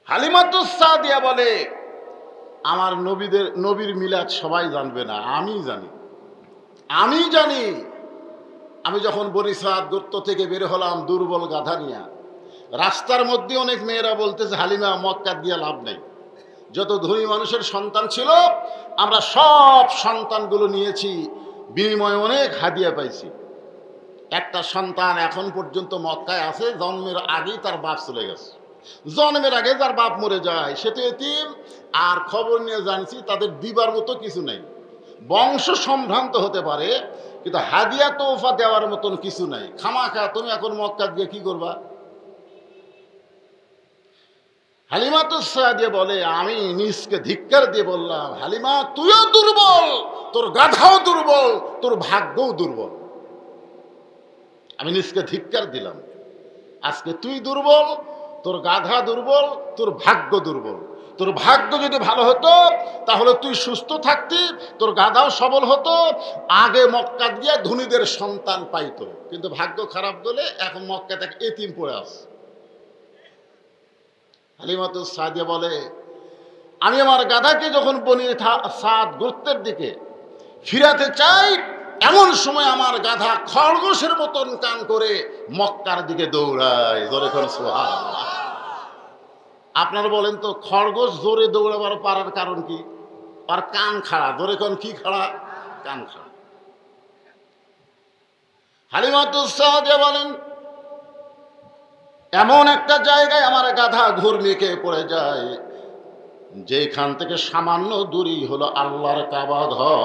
হালিমাতুস সাদিয়া বলে, আমার নবীর মিলাদ সবাই জানবে না, আমি জানি। আমি যখন বনি সাদ গোত্র থেকে বের হলাম দুর্বল গাধা নিয়ে, রাস্তার মধ্যে অনেক মেয়েরা বলতেছে, হালিমা, মক্কা দিয়ে লাভ নেই। যত ধনী মানুষের সন্তান ছিল আমরা সব সন্তানগুলো নিয়েছি, বিনিময়ে অনেক হাদিয়া পাইছি। একটা সন্তান এখন পর্যন্ত মক্কায় আছে, জন্মের আগেই তার বাপ চলে গেছে। জন্মের আগে যার বাপ মরে যায় সে তো এতিম। আর খবর নিয়ে জানছি তাদের দিবার মতো কিছু নেই। বংশ সম্ভ্রান্ত হতে পারে, কিন্তু হাদিয়া তোফা দেওয়ার মতন কিছু নাই। খামাখা তুমি এখন মক্কা দিয়ে কি করবা? হালিমাতুস সাদিয়া বলে, আমি নিজকে ধিক্কার দিয়ে বললাম, হালিমা, তুইও দুর্বল, তোর গাধাও দুর্বল, তোর ভাগ্যও দুর্বল। আমি নিজকে ধিক্কার দিলাম। আজকে তুই দুর্বল, তোর গাধা দুর্বল, তোর ভাগ্য দুর্বল। তোর ভাগ্য যদি ভালো হতো তাহলে তুই সুস্থ থাকতি, তোর গাধাও সবল হতো, আগে মক্কা দিয়ে ধনীদের সন্তান পাইতো। কিন্তু ভাগ্য খারাপ বলে এখন মক্কা থেকে এতিম পড়ে আছে। হালিমাতুস সাদিয়া বলে, আমি আমার গাধাকে যখন বনি সাদ গোত্রের দিকে ফিরাতে চাই, এমন সময় আমার গাধা খরগোশের মতন কান করে মক্কার দিকে দৌড়ায়। জোরে করে সুবহানাল্লাহ। আপনারা বলেন তো, খরগোশ জোরে দৌড়াবার পারার কারণ কি? আর কান খাড়া। জোরে কোন কি খাড়া? কান খাড়া। হালিমাতুস সাদিয়া বলেন, এমন একটা জায়গায় আমার গাধা ঘুরমিকে পড়ে যায়, যেখান থেকে সামান্য দূরই হলো আল্লাহর কাবা ঘর।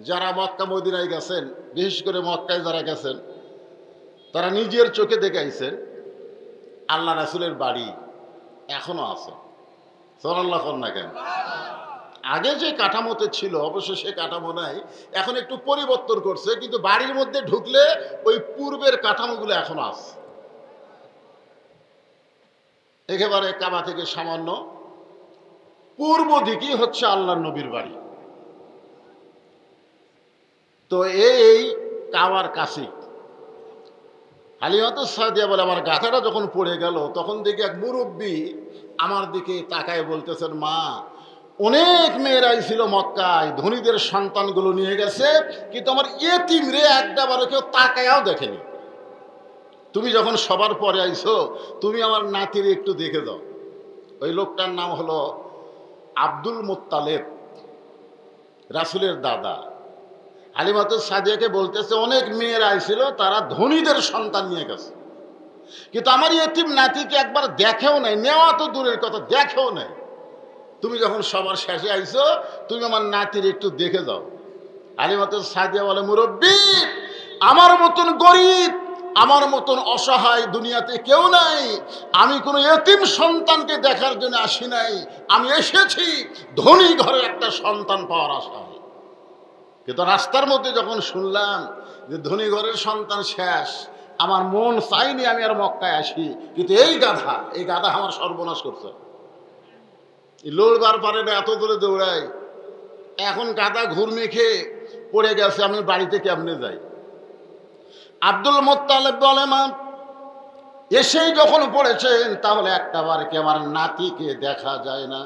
যারা মক্কা মদিনায় গেছেন, বিশেষ করে মক্কায় যারা গেছেন, তারা নিজের চোখে দেখে আইছেন আল্লাহ রাসূলের বাড়ি এখনো আছে। সাল্লাল্লাহু আলাইহি না কেন? আগে যে কাঠামোতে ছিল, অবশ্য সে কাঠামো নাই, এখন একটু পরিবর্তন করছে, কিন্তু বাড়ির মধ্যে ঢুকলে ওই পূর্বের কাঠামোগুলো এখনো আছে। একেবারে কাবা থেকে সামান্য পূর্ব দিকেই হচ্ছে আল্লাহর নবীর বাড়ি। তো এই কাবার কাছে হালিমাতুস সাদিয়া বলে, আমার গাধাটা যখন পড়ে গেল তখন দেখি এক মুরব্বী আমার দিকে তাকায় বলতেছেন, মা, অনেক মেয়েরাই ছিল মক্কায়, ধনীদের সন্তানগুলো নিয়ে গেছে, কিন্তু আমার এতিম রে একবারও কেউ তাকায়াও দেখেনি। তুমি যখন সবার পরে আইছো, তুমি আমার নাতির একটু দেখে দাও। ওই লোকটার নাম হলো আব্দুল মুত্তালেব, রাসূলের দাদা। হালিমাতুস সাদিয়াকে বলতেছে, অনেক মেয়েরা আইছিল, তারা ধনীদের সন্তান নিয়ে গেছে, কিন্তু আমার এতিম নাতিকে একবার দেখেও নাই, নেওয়া তো দূরের কথা, দেখেও নাই। তুমি যখন সবার শেষে আইছো, তুমি আমার নাতির একটু দেখে যাও। হালিমাতুস সাদিয়া বলে, মুরব্বী, আমার মতন গরিব, আমার মতন অসহায় দুনিয়াতে কেউ নাই। আমি কোনো এতিম সন্তানকে দেখার জন্য আসি নাই, আমি এসেছি ধনী ঘরের একটা সন্তান পাওয়ার আশায়। কিন্তু রাস্তার মধ্যে যখন শুনলাম যে ধনী ঘরের সন্তান শেষ, আমার মন চাইনি আমি আর মক্কায় আসি। কিন্তু এই গাধা আমার সর্বনাশ করছে। লড়বার পারে না, এত দূরে দৌড়ায়। এখন গাধা ঘুরমে খেয়ে পড়ে গেছে, আমি বাড়িতে কেমনে যাই? আব্দুল মুত্তালিব বলে, মা, এসেই যখন পড়েছেন তাহলে একটাবার কি আমার নাতিকে দেখা যায় না?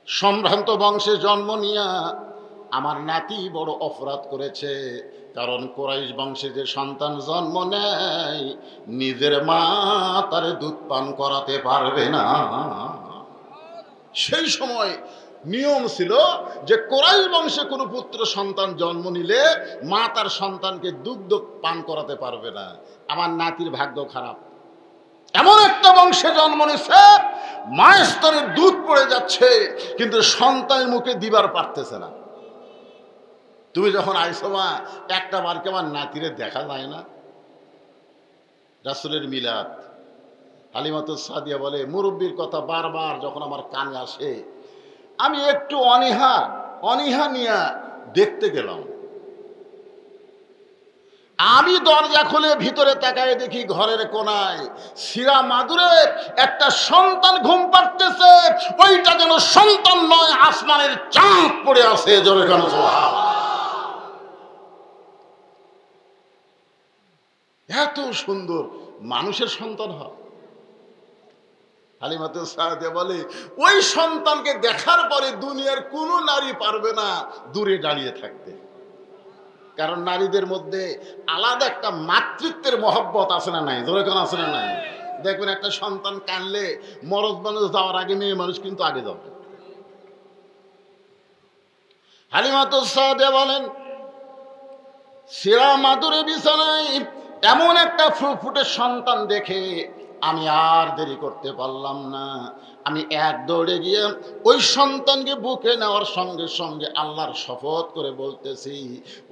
সম্ভ্রান্ত বংশে জন্ম নিয়া আমার নাতি বড় অপরাধ করেছে, কারণ কুরাইশ বংশে যে সন্তান জন্ম নেয়, নিজের মা তারে দুধ পান করাতে পারবে না। সেই সময় নিয়ম ছিল যে কুরাইশ বংশে কোনো পুত্র সন্তান জন্ম নিলে মা তার সন্তানকে দুগ্ধ পান করাতে পারবে না। আমার নাতির ভাগ্য খারাপ, এমন একটা বংশে জন্ম নিছে, মায়ের স্তরে দুধ পড়ে যাচ্ছে, কিন্তু সন্তানের মুখে দিবার পারতেছে না। তুমি যখন আইসো, মা, একটা বারকে আমার নাতিরে দেখা যায় না। রাসূলের মিলাদ। হালিমাতুস সাদিয়া বলে, মুরব্বীর কথা বারবার যখন আমার কানে আসে, আমি একটু অনীহা নিয়ে দেখতে গেলাম। আমি দরজা খুলে ভিতরে তাকায় দেখি ঘরের কোনায় শিরা মাদুরে একটা সন্তান ঘুম পাড়তেছে। ওইটা যেন সন্তান নয়, আসমানের চাঁদ পড়ে আছে। জোরে কেন? এত সুন্দর মানুষের সন্তান হয়। হালিমাতুস সাদিয়া বলে, ওই সন্তানকে দেখার পরে দুনিয়ার কোনো নারী পারবে না দূরে দাঁড়িয়ে থাকতে। কারণ নারীদের মধ্যে আলাদা একটা মাতৃত্বের মহব্বত আছে না নাই? জোরে কোন আছে না নাই? দেখবেন একটা সন্তান কানলে মরদ মানুষ যাওয়ার আগে মেয়ে মানুষ কিন্তু আগে যাবে। হালিমাতুস সাদিয়া বলেন, সিরা মাদুরে বিছানায় এমন একটা ফুটফুটে সন্তান দেখে আমি আর দেরি করতে পারলাম না। আমি এক দৌড়ে গিয়ে ওই সন্তানকে বুকে নেওয়ার সঙ্গে সঙ্গে আল্লাহর শপথ করে বলতেছি,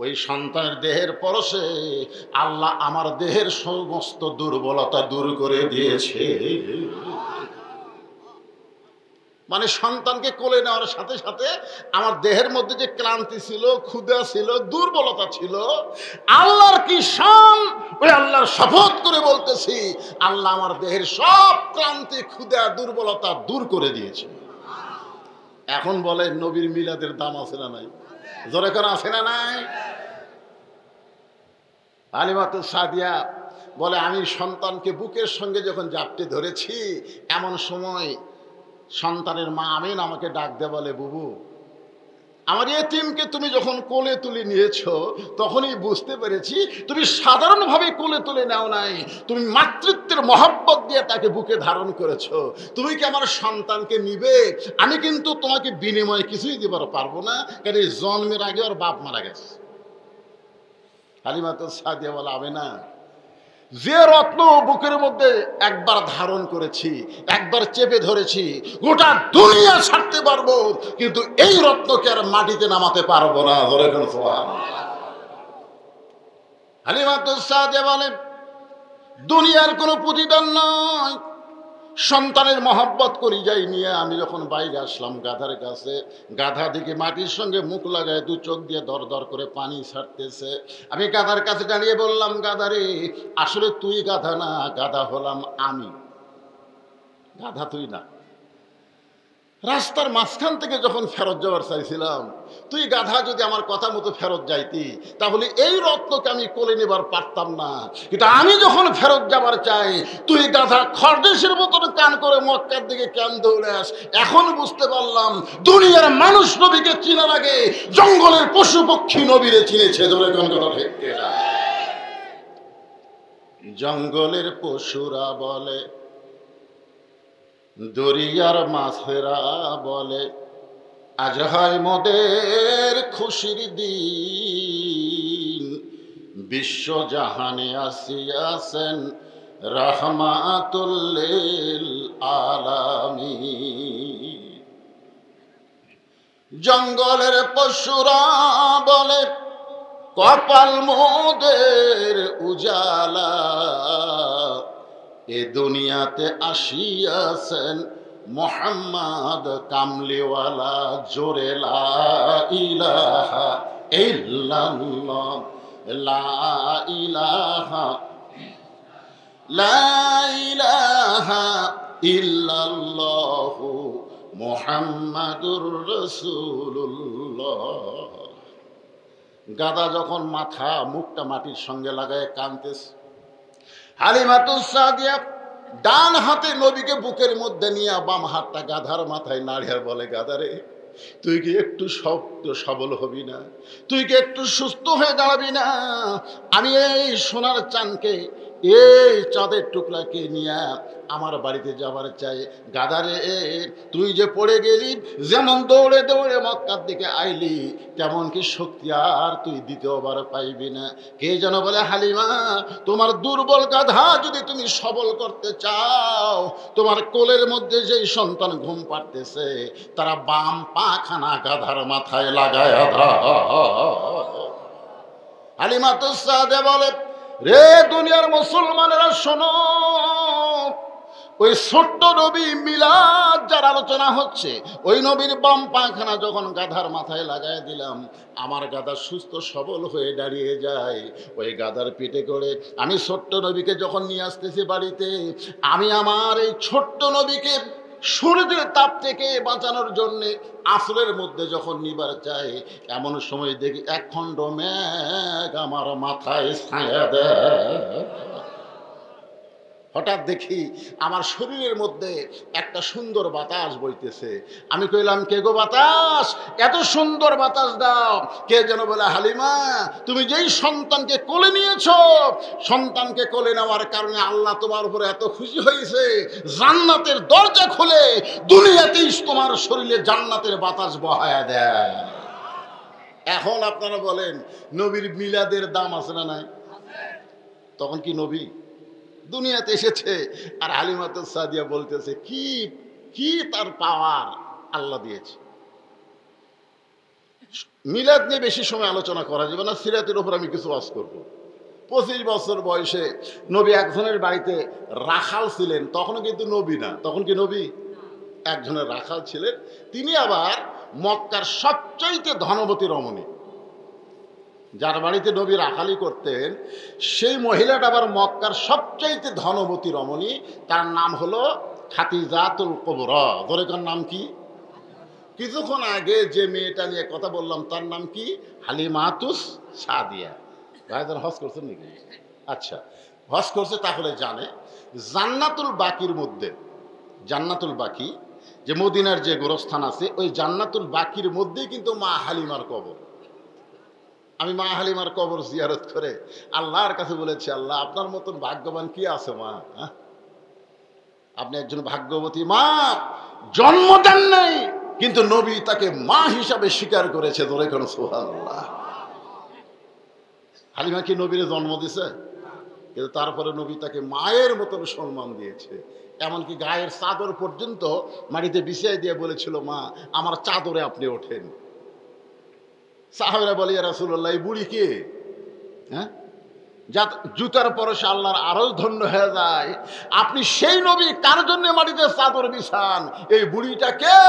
ওই সন্তানের দেহের পরশে আল্লাহ আমার দেহের সমস্ত দুর্বলতা দূর করে দিয়েছে। মানে সন্তানকে কোলে নেওয়ার সাথে সাথে আমার দেহের মধ্যে যে ক্লান্তি ছিল, ক্ষুধা ছিল, দুর্বলতা ছিল, আল্লাহর কি শান, ওই আল্লাহর শপথ করে বলতেছি, আল্লাহ আমার দেহের সব ক্লান্তি, ক্ষুধা, দুর্বলতা দূর করে দিয়েছে। এখন বলে নবীর মিলাদের দাম আছে না নাই? জোরে করে আছে না নাই? হালিমাতুস সাদিয়া বলে, আমি সন্তানকে বুকের সঙ্গে যখন জাপটে ধরেছি, এমন সময় সন্তানের মা আমিন আমাকে ডাক দে, বলে, বুবু, আমার এতিমকে তুমি যখন কোলে তুলে নিয়েছো তখনই বুঝতে পেরেছি তুমি সাধারণভাবে কোলে তুলে নাও নাই, তুমি মাতৃত্বের মহব্বত দিয়ে তাকে বুকে ধারণ করেছো। তুমি কি আমার সন্তানকে নিবে? আমি কিন্তু তোমাকে বিনিময়ে কিছুই দিবার পারবো না, কারণ এই জন্মের আগে ওর বাপ মারা গেছে। হালিমাতুস সাদিয়া বলে, আমিনা, যে রত্ন বুকের মধ্যে একবার ধারণ করেছি, একবার চেপে ধরেছি, গোটা দুনিয়া ছাড়তে পারবো, কিন্তু এই রত্নকে আর মাটিতে নামাতে পারবো না। হালিমাতুস সাদিয়া বলে, দুনিয়ার কোনো প্রতিদান নয়, সন্তানের মহব্বত করি যাই নিয়ে আমি যখন বাইরে আসলাম গাধার কাছে, গাধা দিকে মাটির সঙ্গে মুখ লাগায় দু চোখ দিয়ে দর দর করে পানি ছাড়তেছে। আমি গাধার কাছে দাঁড়িয়ে বললাম, গাধারে, আসলে তুই গাধা না, গাধা হলাম আমি, গাধা তুই না। রাস্তার মাঝখান থেকে যখন ফেরত যাওয়ার চাইছিলাম, তুই গাধা যদি আমার কথা মতো ফেরত যাইতি তাহলে এই রত্নকে আমি কোলে নেবার পারতাম না, কিন্তু আমি যখন ফেরত যাবার চাই তুই গাধা খরদেশের মতন কান করে মক্কার দিকে কেন দৌড়ে আস। এখন বুঝতে পারলাম দুনিয়ার মানুষ নবীকে চিনার আগে জঙ্গলের পশু পক্ষী নবীরে চিনেছে। ধরে কোন কথা ঠিক না? জঙ্গলের পশুরা বলে, দরিয়ার মাছেরা বলে, আজ হয় মোদের খুশির দিন, বিশ্বজাহানে আসিয়াছেন রাহমাতুল লিল আলামিন। জঙ্গলের পশুরা বলে, কপাল মোদের উজালা, এ দুনিয়াতে আসিয়াছেন মোহাম্মদ কামলিওয়ালা। জোরে লা ইলাহা ইল্লাল্লাহ, লা ইলাহা, লা ইলাহা ইল্লাল্লাহু মুহাম্মাদুর রাসূলুল্লাহ। গাদা যখন মাথা মুখটা মাটির সঙ্গে লাগায় কাঁদতেছে, হালিমাতুস সাদিয়া ডান হাতে নবীকে বুকের মধ্যে নিয়ে বাম হাতটা গাধার মাথায় নাড়িয়ে বলে, গাধারে, তুই কি একটু শক্ত সবল হবি না? তুই কি একটু সুস্থ হয়ে দাঁড়াবি না? আমি এই সোনার চাঁদকে, এই চাঁদের টুকরাকে নিয়ে আমার বাড়িতে যাবার চাই। গাধারে, তুই যে পড়ে গেলি, যেমন দৌড়ে দৌড়ে মক্কার দিকে আইলি, তেমন কি শক্তি আর তুই দ্বিতীয়বার পাইবি না। কে যেন বলে, হালিমা, তোমার দুর্বল গাধা যদি তুমি সবল করতে চাও, তোমার কোলের মধ্যে যেই সন্তান ঘুম পাড়তেছে তারা বাম পাখানা গাধার মাথায় লাগায়। হালিমাতুস সাদিয়া বলে, রে দুনিয়ার মুসলমানেরা শোনো, ওই ছোট্ট নবী মিলাদ যার আলোচনা হচ্ছে, ওই নবীর বাম পাখানা যখন গাধার মাথায় লাগাই দিলাম, আমার গাধা সুস্থ সবল হয়ে দাঁড়িয়ে যায়। ওই গাধার পিঠে করে আমি ছোট্ট নবীকে যখন নিয়ে আসতেছি বাড়িতে, আমি আমার এই ছোট্ট নবীকে সূর্যের তাপ থেকে বাঁচানোর জন্যে আসরের মধ্যে যখন নিবার চাই, এমন সময় দেখি এক খণ্ড মেঘ আমার মাথায় ছায়া দেয়। হঠাৎ দেখি আমার শরীরের মধ্যে একটা সুন্দর বাতাস বইতেছে। আমি কইলাম, কে গো বাতাস, এত সুন্দর বাতাস দাও? কে যেন বলে, হালিমা, তুমি যেই সন্তানকে কোলে নিয়েছো, সন্তানকে কোলে নেওয়ার কারণে আল্লাহ তোমার উপরে এত খুশি হয়েছে, জান্নাতের দরজা খুলে দুনিয়াতেই তোমার শরীরে জান্নাতের বাতাস বহায়া দেয়। এখন আপনারা বলেন, নবীর মিলাদের দাম আছে না নাই? তখন কি নবী দুনিয়াতে এসেছে, আর হালিমাতুস সাদিয়া বলতেছে কি কি তার পাওয়ার আল্লাহ দিয়েছে। মিলাদ নিয়ে বেশি সময় আলোচনা করা যাবে না, সিরাতের উপর আমি কিছু ওয়াজ করব। 25 বছর বয়সে নবী একজনের বাড়িতে রাখাল ছিলেন, তখনও কিন্তু নবী না। তখন কি নবী? একজনের রাখাল ছিলেন, তিনি আবার মক্কার সবচাইতে ধনবতী রমণী। যার বাড়িতে নবী রাখালি করতেন সেই মহিলাটা আবার মক্কার সবচাইতে ধনবতী রমণী। তার নাম হলো খাদিজাতুল কুবরা। দরেকার নাম কি? কিছুক্ষণ আগে যে মেয়েটা নিয়ে কথা বললাম তার নাম কি? হালিমাতুস সাদিয়া। ভাইজান হজ করছেন নাকি? আচ্ছা, হজ করছে তাহলে জানে জান্নাতুল বাকির মধ্যে, জান্নাতুল বাকি যে মদিনার যে গোরস্থান আছে, ওই জান্নাতুল বাকির মধ্যেই কিন্তু মা হালিমার কবর। আমি মা হালিমার কবর জিয়ারত করে আল্লাহর কাছে বলেছি, আল্লাহ, আপনার মতন ভাগ্যবান কি আছে মা? আপনি একজন ভাগ্যবতী মা, জন্ম দেন নাই কিন্তু নবী তাকে মা হিসাবে স্বীকার করেছে। ধরে কোন সুবহানাল্লাহ। হালিমা কি নবীরে জন্ম দিছে? কিন্তু তারপরে নবী তাকে মায়ের মতন সম্মান দিয়েছে। এমনকি গায়ের চাদর পর্যন্ত মাটিতে বিছিয়ে দিয়ে বলেছিল, মা, আমার চাদরে আপনি ওঠেন। সাহাবীরা বলে, ইয়া রাসূলুল্লাহ, এই বুড়ি কে? হ্যাঁ, যা জুতার পরশে আল্লাহর আরো ধন্য হয়ে যায়, আপনি সেই নবী কার জন্য মাটিতে চাদর বিছান? এই বুড়িটা কে?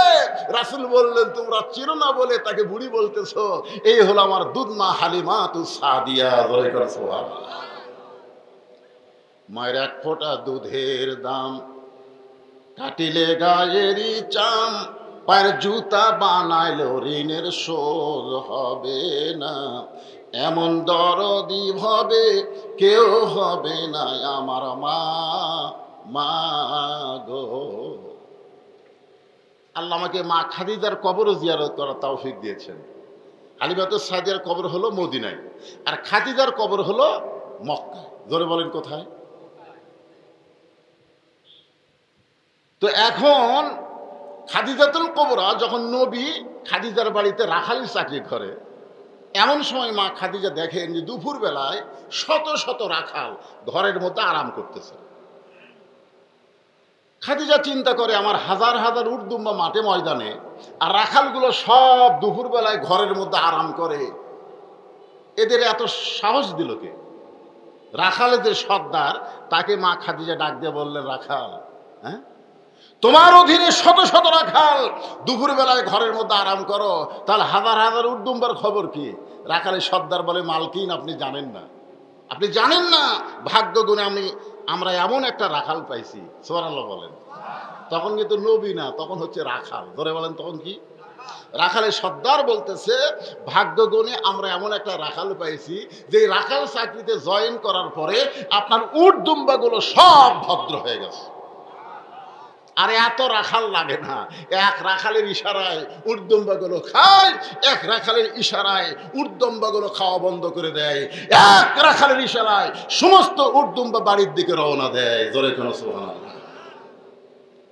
রাসূল বললেন, তোমরা চিনো না বলে তাকে বুড়ি বলতেছো। এই হলো আমার দুধমা হালিমাতুস সাদিয়া। সুবহানাল্লাহ। মায়ের এক ফোঁটা দুধের দাম, কাটিলে গায়েরই চাম, পায়ের জুতা বানাইলো ঋণের শোধ হবে না, এমন দরদি হবে কেউ হবে না আমার মা, মা গো। আল্লাহ আমাকে মা খাদিজার কবর জিয়ারত করার তৌফিক দিয়েছেন। হালিমাতুস সাদিয়ার কবর হলো মদিনায়, আর খাদিজার কবর হলো মক্কায়। জোরে বলেন কোথায়? তো এখন খাদিজাতুল কুবরা যখন নবী খাদিজার বাড়িতে রাখালি চাকরি করে, এমন সময় মা খাদিজা দেখেন যে দুপুর বেলায় শত শত রাখাল ঘরের মধ্যে আরাম করতেছে। খাদিজা চিন্তা করে, আমার হাজার হাজার উটদুম্বা মাঠে ময়দানে, আর রাখালগুলো সব দুপুর বেলায় ঘরের মধ্যে আরাম করে, এদের এত সাহস দিল কে? রাখালেদের সর্দার, তাকে মা খাদিজা ডাক দিয়ে বললেন, রাখাল, হ্যাঁ, তোমার অধীনে শত শত রাখাল দুপুর বেলায় ঘরের মধ্যে আরাম করো, তাহলে হাজার হাজার উটদুম্বার খবর কি? রাখালের সর্দার বলে, মালকিন, আপনি জানেন না, আপনি জানেন না, ভাগ্য গুণে আমরা এমন একটা রাখাল পাইছি। সুবহানাল্লাহ বলেন। তখন কিন্তু নবী না, তখন হচ্ছে রাখাল। ধরে বলেন তখন কি? রাখালের সর্দার বলতেছে, ভাগ্য গুণে আমরা এমন একটা রাখাল পাইছি যে রাখাল চাকরিতে জয়েন করার পরে আপনার উট দুম্বাগুলো সব ভদ্র হয়ে গেছে। আর এত রাখাল লাগে না, এক রাখালের ইশারায় উটদম্বাগুলো খায়, এক রাখালের ইশারায় উটদম্বাগুলো খাওয়া বন্ধ করে দেয়, এক রাখালের ইশারায় সমস্ত উটদম্বা বাড়ির দিকে রওনা দেয়। জোরে কোন সুবহানাল্লাহ।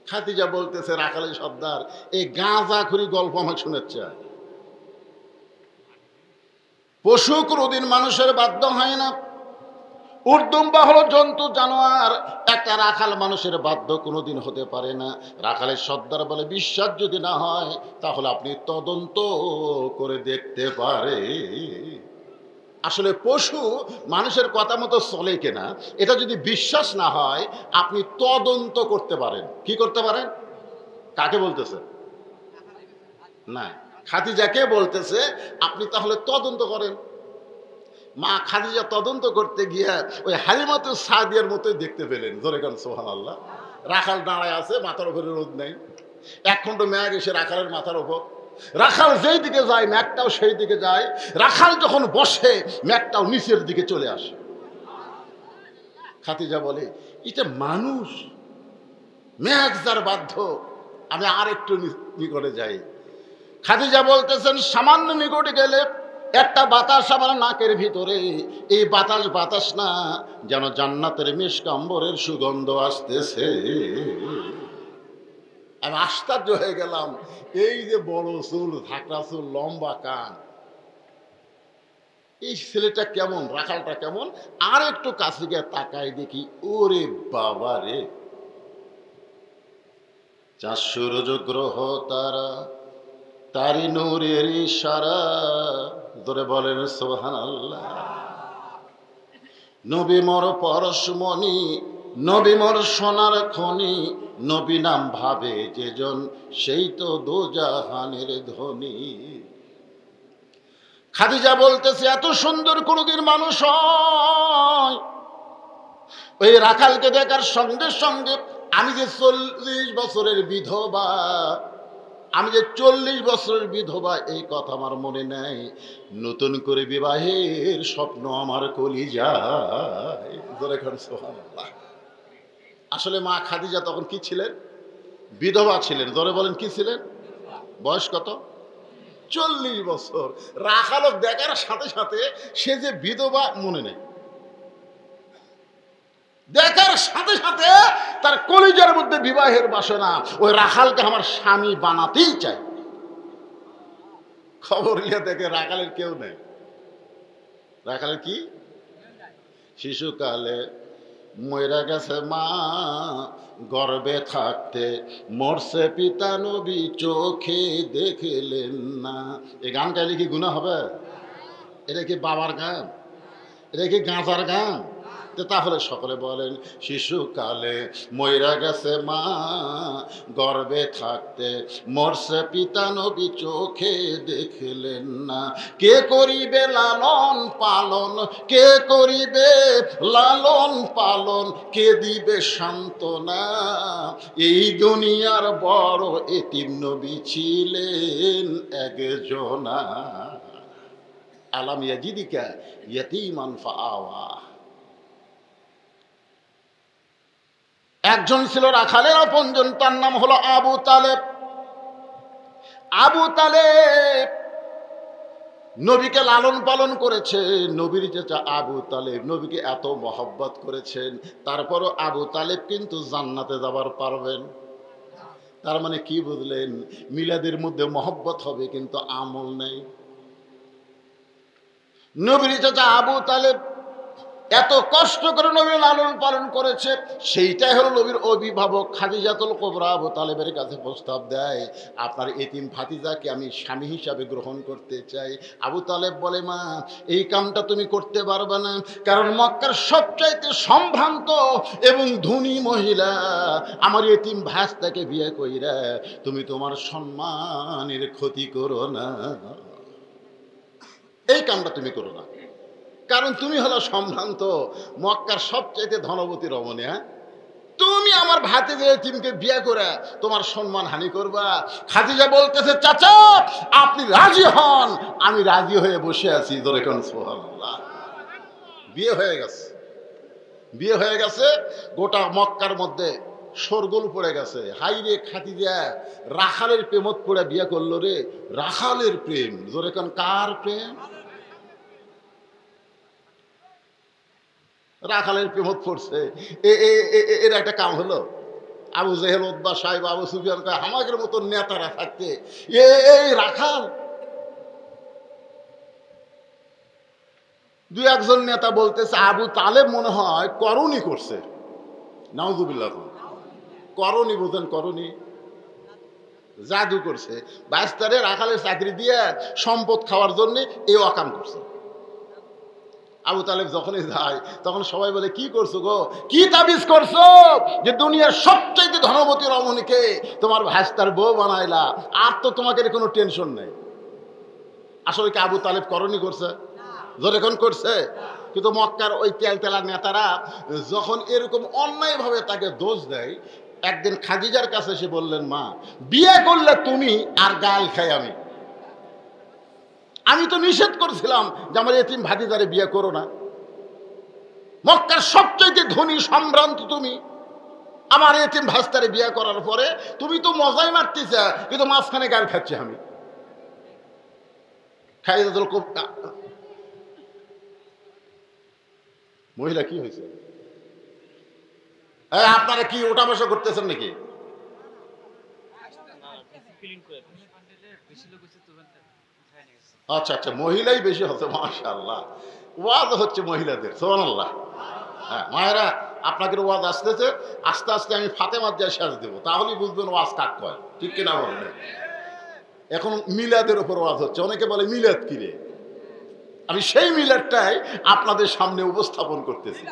খাদিজা বলতেছে, রাখালের সর্দার, এই গাঁজাখুরি গল্প আমাকে শোনাচ্ছে। পশু কোনোদিন মানুষের বাধ্য হয় না, উটদুম্বা হলো জন্তু জানোয়ার, একটা রাখাল মানুষের বাধ্য কোনোদিন হতে পারে না। রাখালের সর্দার বলে, বিশ্বাস যদি না হয় তাহলে আপনি তদন্ত করে দেখতে পারে আসলে পশু মানুষের কথা মতো চলে কিনা। এটা যদি বিশ্বাস না হয় আপনি তদন্ত করতে পারেন। কি করতে পারেন? কাকে বলতেছে? না, খাদিজাকে বলতেছে, আপনি তাহলে তদন্ত করেন। মা খাদিজা তদন্ত করতে গিয়া ওই হালিমাতুস সাদিয়ার মতোই দেখতে পেলেন। জোরে কান সুবহানাল্লাহ। রাখাল দাঁড়ায় আছে, মাথার উপরে রোদ নেই, একখণ্ড মেঘ এসে রাখালের মাথার উপর। রাখাল যেই দিকে যায় মেঘটাও সেই দিকে যায়, রাখাল যখন বসে মেঘটাও নিচের দিকে চলে আসে। খাদিজা বলে, এটা মানুষ মেঘজার বাধ্য। আমি আর একটু নিকটে যাই। খাদিজা বলতেছেন সামান্য নিকটে গেলে একটা বাতাস আমার নাকের ভিতরে, এই বাতাস না, যেন জান্নাতের মিশকাম্বরের সুগন্ধ আসতেছে। আমি আশ্চর্য হয়ে গেলাম, এই যে বড় চুল, ধাকড়া চুল, লম্বা কান, এই ছেলেটা কেমন, রাখালটা কেমন। আর একটু কাছে গিয়ে তাকাই দেখি, ওরে বাবা রে, 4 সূর্য গ্রহ তারা, তারি নূরের ইশারা, ধরে বলেন সুবহানাল্লাহ। নবী মোর পরশমণি, নবী মোর সোনার খনি, নবী নাম ভাবে যেজন, সেই তো দোজাহানের ধনী। খাদিজা বলতেছে এত সুন্দর কোনদিন মানুষ হয়? ওই রাখালকে দেখার সঙ্গে সঙ্গে আমি যে 40 বছরের বিধবা, আমি যে 40 বছরের বিধবা, এই কথা আমার মনে নাই। নতুন করে বিবাহের স্বপ্ন আমার কলিজায়। সুবহানাল্লাহ। আসলে মা খাদিজা তখন কি ছিলেন? বিধবা ছিলেন। জোরে বলেন কি ছিলেন? বয়স কত? 40 বছর। রাখালক দেখার সাথে সাথে সে যে বিধবা মনে নেই, দেখার সাথে সাথে তার কলিজার মধ্যে বিবাহের বাসনা, ওই রাখালকে আমার স্বামী বানাতেই চাই। খবর নিয়ে দেখে রাখালের কেউ নেই। রাখালের কি? শিশুকালে মইরা গেছে মা, গর্বে থাকতে মরছে পিতা, নবী চোখে দেখলেন না। এই গান গাইলে কি গুনাহ হবে? এটা কি বাবার গান? এটা কি গাঁজার গান? তাহলে সকলে বলেন, শিশুকালে মইরা গেছে মা, গর্বে থাকতে মরছে পিতা, নবী চোখে দেখলেন না। কে করিবে লালন পালন, কে করিবে লালন পালন, কে দিবে সান্ত্বনা? এই দুনিয়ার বড় এতিম নবী ছিলেন একজনা। আলাম ইয়াজিদিকা ইয়াতীমান ফাআওয়া। একজন ছিল রাখালের আপনজন, তার নাম হলো আবু তালেব। আবু তালেব নবীকে লালন পালন করেছে। নবীর চাচা আবু তালেব নবীকে এত মহব্বত করেছেন, তারপরও আবু তালেব কিন্তু জান্নাতে যাবার পারবেন। তার মানে কি বুঝলেন? মিলাদের মধ্যে মহব্বত হবে কিন্তু আমল নেই। নবীর চাচা আবু তালেব এত কষ্ট করে নবীর লালন পালন করেছে, সেইটাই হলো নবীর অভিভাবক খাদিজাতুল কুবরা আবু তালেবের কাছে প্রস্তাব দেয়, আপনার এতিম ভাতিজাকে আমি স্বামী হিসাবে গ্রহণ করতে চাই। আবু তালেব বলে, মা এই কামটা তুমি করতে পারবে না, কারণ মক্কার সবচাইতে সম্ভ্রান্ত এবং ধনী মহিলা আমার এতিম ভাস্তাকে বিয়ে কইরা তুমি তোমার সম্মানের ক্ষতি করো না, এই কামটা তুমি করো না, কারণ তুমি হলো সম্ভ্রান্ত, মক্কার সবচেয়ে ধনবতী রমণী। হ্যাঁ, তুমি আমার ভাতিজা এতিমকে বিয়ে করে তোমার সম্মান হানি করবা? খাদিজা বলতেছে, চাচা আপনি রাজি হন, আমি রাজি হয়ে বসে আছি। সুবহানাল্লাহ। বিয়ে হয়ে গেছে, বিয়ে হয়ে গেছে, গোটা মক্কার মধ্যে শোরগোল পড়ে গেছে। হাই রে, খাদিজা রাখালের প্রেমত পড়ে বিয়ে করলো রে। রাখালের প্রেম, জোরে কোন কার প্রেম? রাখালের প্রেমত পড়ছে। এর একটা কাম হলো। আবু জেহেল, উতবা, সাহেব, আবু সুফিয়ান আমাদের মতো নেতারা থাকতে এই রাখাল, 2-1 নেতা বলতেছে আবু তালেব মনে হয় করণী করছে। নাউজুবিল্লাহ। করণী বোঝেন? করণী জাদু করছে। বাস্তারে রাখালের চাকরি দিয়ে সম্পদ খাওয়ার জন্য এই অকাম করছে। আবু তালেব যখনই যায় তখন সবাই বলে, কি করছো গো, কি তাবিজ করছো যে দুনিয়ার সবচাইতে ধনবতী রমণীকে তোমার ভাস্তার বউ বানাইলা, আর তো তোমাকে কোনো টেনশন নেই। আসলে কি আবু তালেব করণী করছে? যখন করছে। কিন্তু মক্কার ওই তেলতেলা নেতারা যখন এরকম অন্যায়ভাবে তাকে দোষ দেয়, একদিন খাদিজার কাছে এসে বললেন, মা বিয়ে করলে তুমি আর গাল খাই আমি তো নিষেধ করছিলাম যে আমার এতিম ভাতিজারে বিয়ে করো না। মক্কার সবচেয়ে ধনী সম্ভ্রান্ত তুমি, আমার এতিম ভাস্তারে বিয়ে করার পরে তুমি তো মজাই মারতেছ, কিন্তু মাঝখানে গাল খাচ্ছি আমি। মহিলা কি হয়েছে? আপনারা কি ওটা বসা করতেছেন নাকি? আচ্ছা আচ্ছা, মহিলাই বেশি হচ্ছে, মাশাআল্লাহ। ওয়াজ হচ্ছে মহিলাদের, সুবহানাল্লাহ। হ্যাঁ মায়েরা, আপনাদের ওয়াজ আসতেছে, আস্তে আস্তে আমি ফাতেমা দিয়ে শেষ দেবো, তাহলেই বুঝবেন ওয়াজ কাক কয়, ঠিক কিনা বলেন? এখন মিলাদের উপর ওয়াজ হচ্ছে। অনেকে বলে মিলাদ কি রে? আমি সেই মিলাদটাই আপনাদের সামনে উপস্থাপন করতেছি।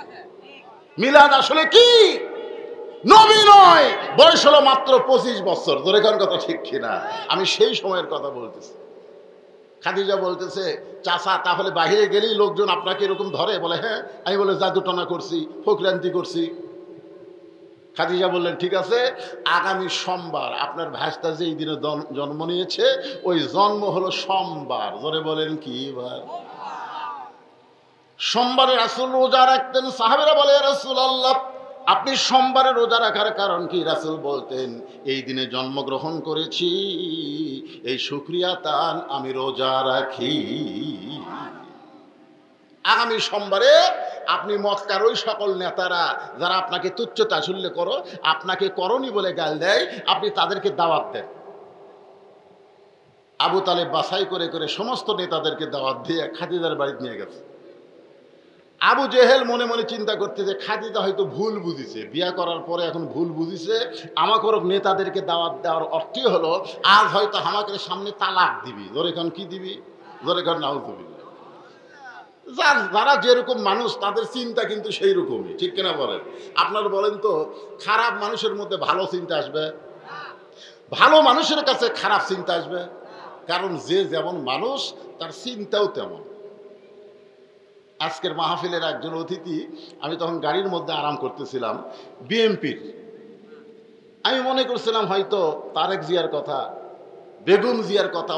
মিলাদ আসলে কি? নবী নয়, বয়স হলো মাত্র 25 বছর। ধরে কার কথা, ঠিক কিনা? আমি সেই সময়ের কথা বলতেছি। খাদিজা বলতেছে, চাচা তাহলে বাহিরে গেলেই লোকজন আপনাকে এরকম ধরে? বলে হ্যাঁ। আমি বলে জাদুটনা করছি, ফকরান্তি করছি। খাদিজা বললেন ঠিক আছে, আগামী সোমবার আপনার ভাইস্তা যেই দিনে জন্ম নিয়েছে, ওই জন্ম হলো সোমবার। ধরে বলেন কি বার? সোমবারে রাসূল রোজা রাখতেন। সাহাবীরা বলে রাসূলুল্লাহ, আপনি সোমবারে রোজা রাখার কারণ কি? রাসূল বলতেন, এই দিনে জন্মগ্রহণ করেছি, এই শুকরিয়া তান আমি রোজা রাখি। আগামী সোমবারে আপনি মক্কার ওই সকল নেতারা যারা আপনাকে তুচ্ছ তাচ্ছিল্য করো, আপনাকে করনি বলে গাল দেয়, আপনি তাদেরকে দাওয়াত দেন। আবু তালেব বাছাই করে করে সমস্ত নেতাদেরকে দাওয়াত দিয়ে খাদিজার বাড়িতে নিয়ে গেছে। আবু জেহেল মনে মনে চিন্তা করতেছে, খাদিজা হয়তো ভুল বুঝিছে, বিয়া করার পরে এখন ভুল বুঝিছে। আমাকে নেতাদেরকে দাওয়াত দেওয়ার অর্থই হলো আজ হয়তো আমাকে সামনে তালাক দিবি। জোরে খান কি দিবি? জোরে খান নাউজুবিল্লাহ। যারা যেরকম মানুষ তাদের চিন্তা কিন্তু সেই রকমই, ঠিক কিনা বলেন? আপনারা বলেন তো, খারাপ মানুষের মধ্যে ভালো চিন্তা আসবে? ভালো মানুষের কাছে খারাপ চিন্তা আসবে? কারণ যে যেমন মানুষ তার চিন্তাও তেমন। আজকের মাহফিলের একজন অতিথি, আমি তখন গাড়ির মধ্যে আরাম করতেছিলাম, বিএনপির। আমি মনে করছিলাম হয়তো তারেক জিয়ার কথা, বেগম জিয়ার কথা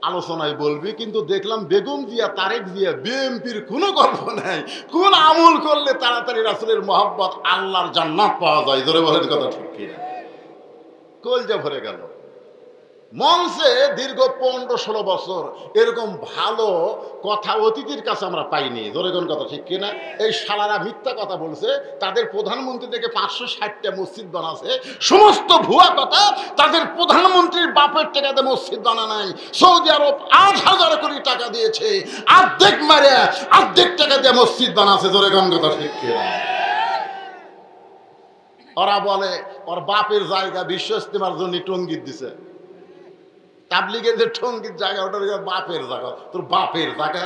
আলোচনায় বলবি, কিন্তু দেখলাম বেগম জিয়া, তারেক জিয়া, বিএনপির কোনো গল্প নাই। কোন আমল করলে তাড়াতাড়ি রাসূলের মহব্বত, আল্লাহর জান্নাত পাওয়া যায়? ধরে বলেন কথা, ঠিক কিনা? কলজা ভরে গেল। মঞ্চে দীর্ঘ 15-16 বছর এরকম ভালো কথা অতিথির কাছে আমরা পাইনি। ধরে কোন কথা, ঠিক কিনা? এই শালারা মিথ্যা কথা বলছে, তাদের প্রধানমন্ত্রী থেকে 560টা মসজিদ বানাছে, সমস্ত ভুয়া কথা। তাদের প্রধানমন্ত্রীর বাপের টাকাতে মসজিদ বানা নাই। সৌদি আরব 8,000 কোটি টাকা দিয়েছে, অর্ধেক মারে অর্ধেক টাকা দিয়ে মসজিদ বানাছে। ধরে কোন কথা, ঠিক কিনা? ওরা বলে ওর বাপের জায়গা বিশ্ব ইস্তেমার জন্য টঙ্গিত দিছে। তাবলিগের যে টঙ্গির জায়গা, ওটার বাপের জায়গা। তোর বাপের জায়গা?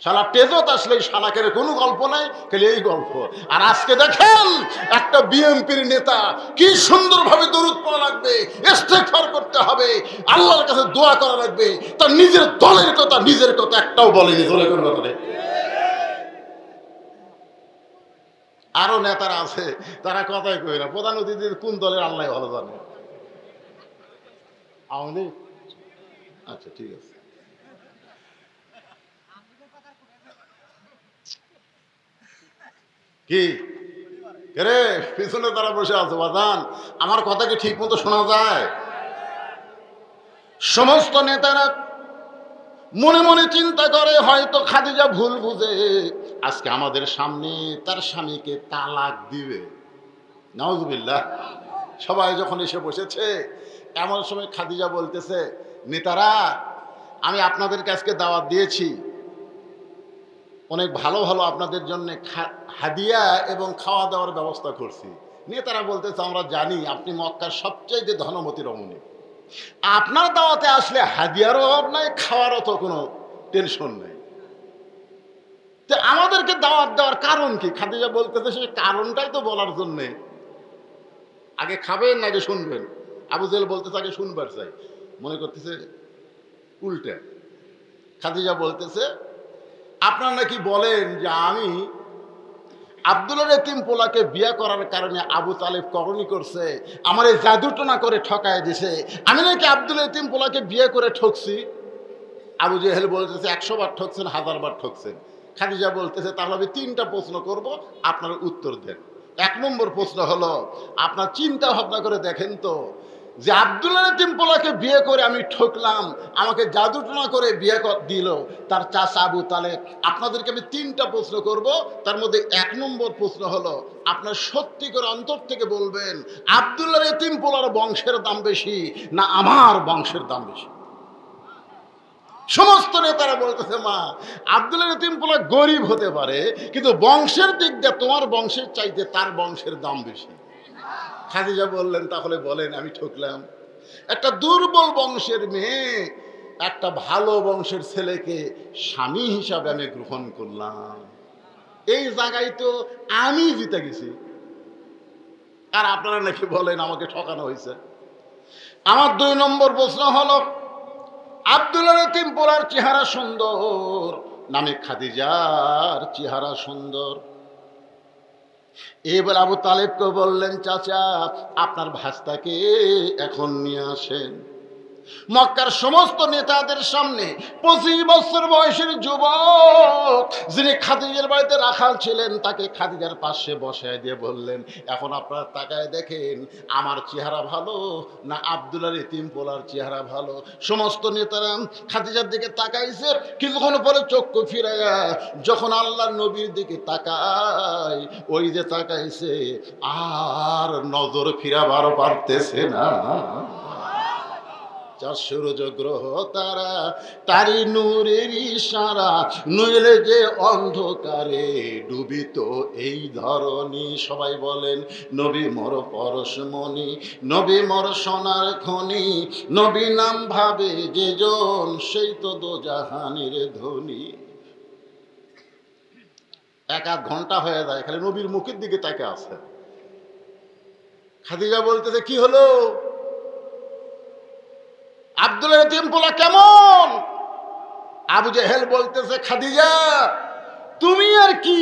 শালা টেজত আসলে শালাকের কোনো গল্প নাই, খালি এই গল্প। আর আজকে দেখেন একটা বিএনপির নেতা কি সুন্দরভাবে দরুদ পড়া লাগবে, ইস্তেগফার করতে হবে, আল্লাহর কাছে দোয়া করা লাগবে, তার নিজের দলের কথা, নিজের কথা একটাও বলেনি। বলে কোন কথা নেই। আরো নেতারা আছে, তারা কথাই কই না। প্রধান অতিথির কোন দলের আল্লাহ ভালো জানে। আওয়ামী? আচ্ছা ঠিক আছে। কি রে পিছনে তারা বসে আছে? বাজান, আমার কথা কি ঠিক মতো শোনা যায়? সমস্ত নেতারা মনে মনে চিন্তা করে হয়তো খাদিজা ভুল বুঝে আজকে আমাদের সামনে তার স্বামীকে তালাক দিবে। নাউজুবিল্লাহ। সবাই যখন এসে বসেছে, এমন সময় খাদিজা বলতেছে, নেতারা আমি আপনাদেরকে আজকে দাওয়াত দিয়েছি, অনেক ভালো ভালো আপনাদের জন্য হাদিয়া এবং খাওয়া দাওয়ার ব্যবস্থা করছি। নেতারা বলতেছে, আমরা জানি আপনি মক্কার সবচেয়ে ধনমতী রমণী, আপনার দাওয়াতে আসলে হাদিয়ারও অভাব নাই, খাওয়ারও তো কোনো টেনশন নেই। তো আমাদেরকে দাওয়াত দেওয়ার কারণ কি? খাদিজা বলতেছে, সেই কারণটাই তো বলার জন্যে। আগে খাবেন না আগে শুনবেন? আবু জেহেল বলতেছে আগে শুনবার চাই, মনে করতেছে উল্টা। খাদিজা বলতেছে, আপনারা নাকি বলেন যে আমি আব্দুল্লাহর এতিম পোলাকে বিয়ে করার কারণে আবু তালেব করনি করছে, আমার এই জাদুটনা করে ঠকায় দিছে, আমি নাকি আব্দুল এতিম পোলাকে বিয়ে করে ঠকছি। আবু জেহেল বলতেছে 100 বার ঠকছেন, 1000 বার ঠকছেন। খাদিজা বলতেছে তাহলে আমি 3টা প্রশ্ন করব, আপনারা উত্তর দেন। 1 নম্বর প্রশ্ন হলো, আপনার চিন্তা ভাবনা করে দেখেন তো, যে আব্দুল্লাহ এতিম পোলাকে বিয়ে করে আমি ঠকলাম, আমাকে জাদুটনা করে বিয়ে দিল তার চাচা আবু তালেব। আপনাদেরকে আমি 3টা প্রশ্ন করব, তার মধ্যে 1 নম্বর প্রশ্ন হলো, আপনার সত্যি করে অন্তর থেকে বলবেন আব্দুল্লাহ এতিম পোলার বংশের দাম বেশি না আমার বংশের দাম বেশি? সমস্ত নেতারা বলতেছে মা, আব্দুল্লাহ এতিম পোলা গরিব হতে পারে, কিন্তু বংশের দিক দিয়ে তোমার বংশের চাইতে তার বংশের দাম বেশি। খাদিজা বললেন তাহলে বলেন আমি ঠকলাম। একটা দুর্বল বংশের মেয়ে একটা ভালো বংশের ছেলেকে স্বামী হিসাবে আমি গ্রহণ করলাম, এই জায়গায় তো আমি জিতে গেছি, আর আপনারা নাকি বলেন আমাকে ঠকানো হয়েছে। আমার 2 নম্বর প্রশ্ন হলো, আব্দুল্লাহ এতিম পোলার চেহারা সুন্দর নামে খাদিজার চেহারা সুন্দর। এবার আবু তালেবকে বললেন চাচা আপনার ভাস্তাকে এখন নিয়ে আসেন। মক্কার সমস্ত নেতাদের সামনে 25 বছর বয়সের যুবক যিনি খাদিজার বাড়িতে রাখাল ছিলেন তাকে খাদিজার পাশে বসায় দিয়ে বললেন, এখন আপনারা তাকায় দেখেন আমার চেহারা ভালো না আব্দুল্লাহ এতিম পোলার চেহারা ভালো? সমস্ত নেতারা খাদিজার দিকে তাকাইছে, কিছুক্ষণ পরে চক্ষু ফিরাইয়া যখন আল্লাহর নবীর দিকে তাকায়, ওই যে তাকাইছে আর নজর ফিরাবার পারতেছে না। সূর্য গ্রহ তারা তারি নূরের ইশারা, নইলে যে অন্ধকারে ডুবিত এই ধরনী। সবাই বলেন নবী মোর পরশমণি, নবী মোর সোনার খনি, নবী নাম ভাবে যে জন সেই তো দোজাহানের ধনী। 1 ঘন্টা হয়ে যায় খালি নবীর মুখের দিকে তাকে আছে। খাদিজা বলতেছে কি হলো, আব্দুল্লাহ এতিম পোলা কেমন? আবু জেহেল বলতেছে খাদিজা তুমি আর কি,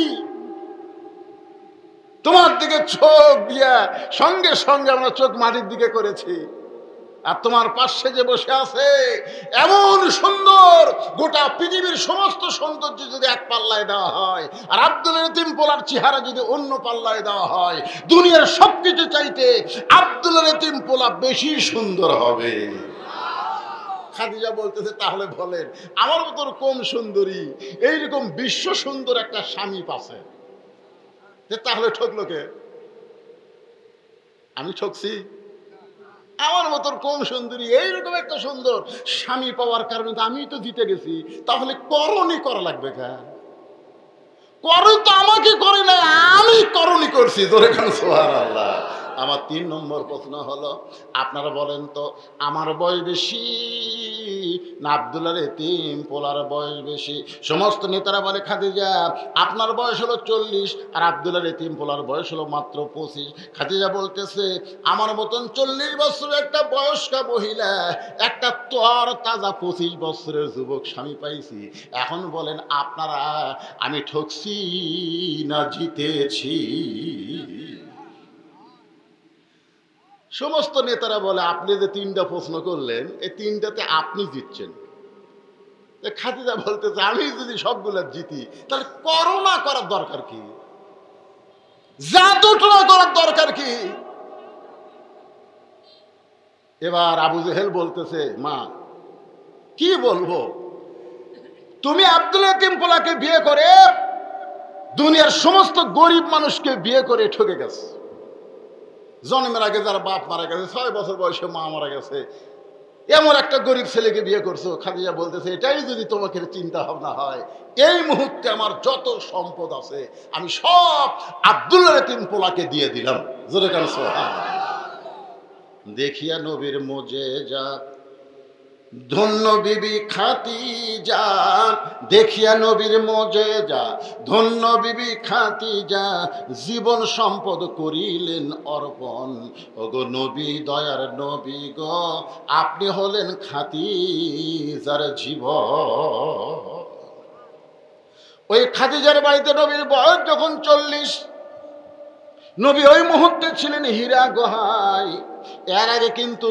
তোমার দিকে চোখ দিয়া সঙ্গে সঙ্গে আমরা চোখ মাটির দিকে করেছি, আর তোমার পাশে যে বসে আছে এমন সুন্দর, গোটা পৃথিবীর সমস্ত সৌন্দর্য যদি এক পাল্লায় দেওয়া হয় আর আব্দুল্লাহ এতিম পোলার চেহারা যদি অন্য পাল্লায় দেওয়া হয়, দুনিয়ার সবকিছু চাইতে আব্দুল্লাহ এতিম পোলা বেশি সুন্দর হবে। খাদিজা বলতেছে তাহলে বলেন আমার মতো কম সুন্দরী এইরকম বিশ্ব সুন্দর একটা স্বামী পাশে, তাহলে ঠকলো কে? আমি ঠকছি? আমার মতো কম সুন্দরী এইরকম একটা সুন্দর স্বামী পাওয়ার কারণে তো আমি তো জিতে গেছি, তাহলে করণী করা লাগবে কে? করো তো আমাকে করে না, আমি করণী করছি। জোরে খান সুবহানাল্লাহ। আমার 3 নম্বর প্রশ্ন হলো, আপনারা বলেন তো আমার বয়স বেশি না আব্দুল্লাহ এতিম পোলার বয়স বেশি? সমস্ত নেতারা বলে খাদিজা আপনার বয়স হলো 40 আর আব্দুল্লাহ এতিম পোলার বয়স হলো মাত্র 25। খাদিজা বলতেছে আমার মতন 40 বছরের একটা বয়স্কা মহিলা একটা তর তাজা 25 বছরের যুবক স্বামী পাইছি, এখন বলেন আপনারা আমি ঠকছি না জিতেছি? সমস্ত নেতারা বলে আপনি যে 3টা প্রশ্ন করলেন এই 3টাতে আপনি জিতছেন। খাদিজা বলতেছে আমি যদি সবগুলো জিতি তাহলে করোনা করার দরকার কি, জাদুটনা করার দরকার কি? এবার আবু জেহেল বলতেছে মা কি বলবো, তুমি আব্দুল্লাহ এতিম পোলাকে বিয়ে করে দুনিয়ার সমস্ত গরিব মানুষকে বিয়ে করে ঠকে গেছে। জন্মের আগে যার বাপ মারা গেছে, 6 বছর বয়সে মা মারা গেছে, এমন একটা গরিব ছেলেকে বিয়ে করছো। খাদিজা বলতেছে এটাই যদি তোমাকে চিন্তা ভাবনা হয়, এই মুহূর্তে আমার যত সম্পদ আছে আমি সব আব্দুল্লাহ এতিম পোলাকে দিয়ে দিলাম। জোরে কান সুবহানাল্লাহ। দেখিয়া নবীর মুজিজা ধন্য বিবি খাদিজা, দেখিয়া নবীর মুজিজা ধন্য বিবি খাদিজা, জীবন সম্পদ করিলেন অর্পণ। ওগো নবী দয়ার নবী গো, আপনি হলেন খাদিজার জীবন। ওই খাদিজার বাড়িতে নবীর বয়স যখন 40, নবী ওই মুহূর্তে ছিলেন হীরা গুহায়। এর আগে কিন্তু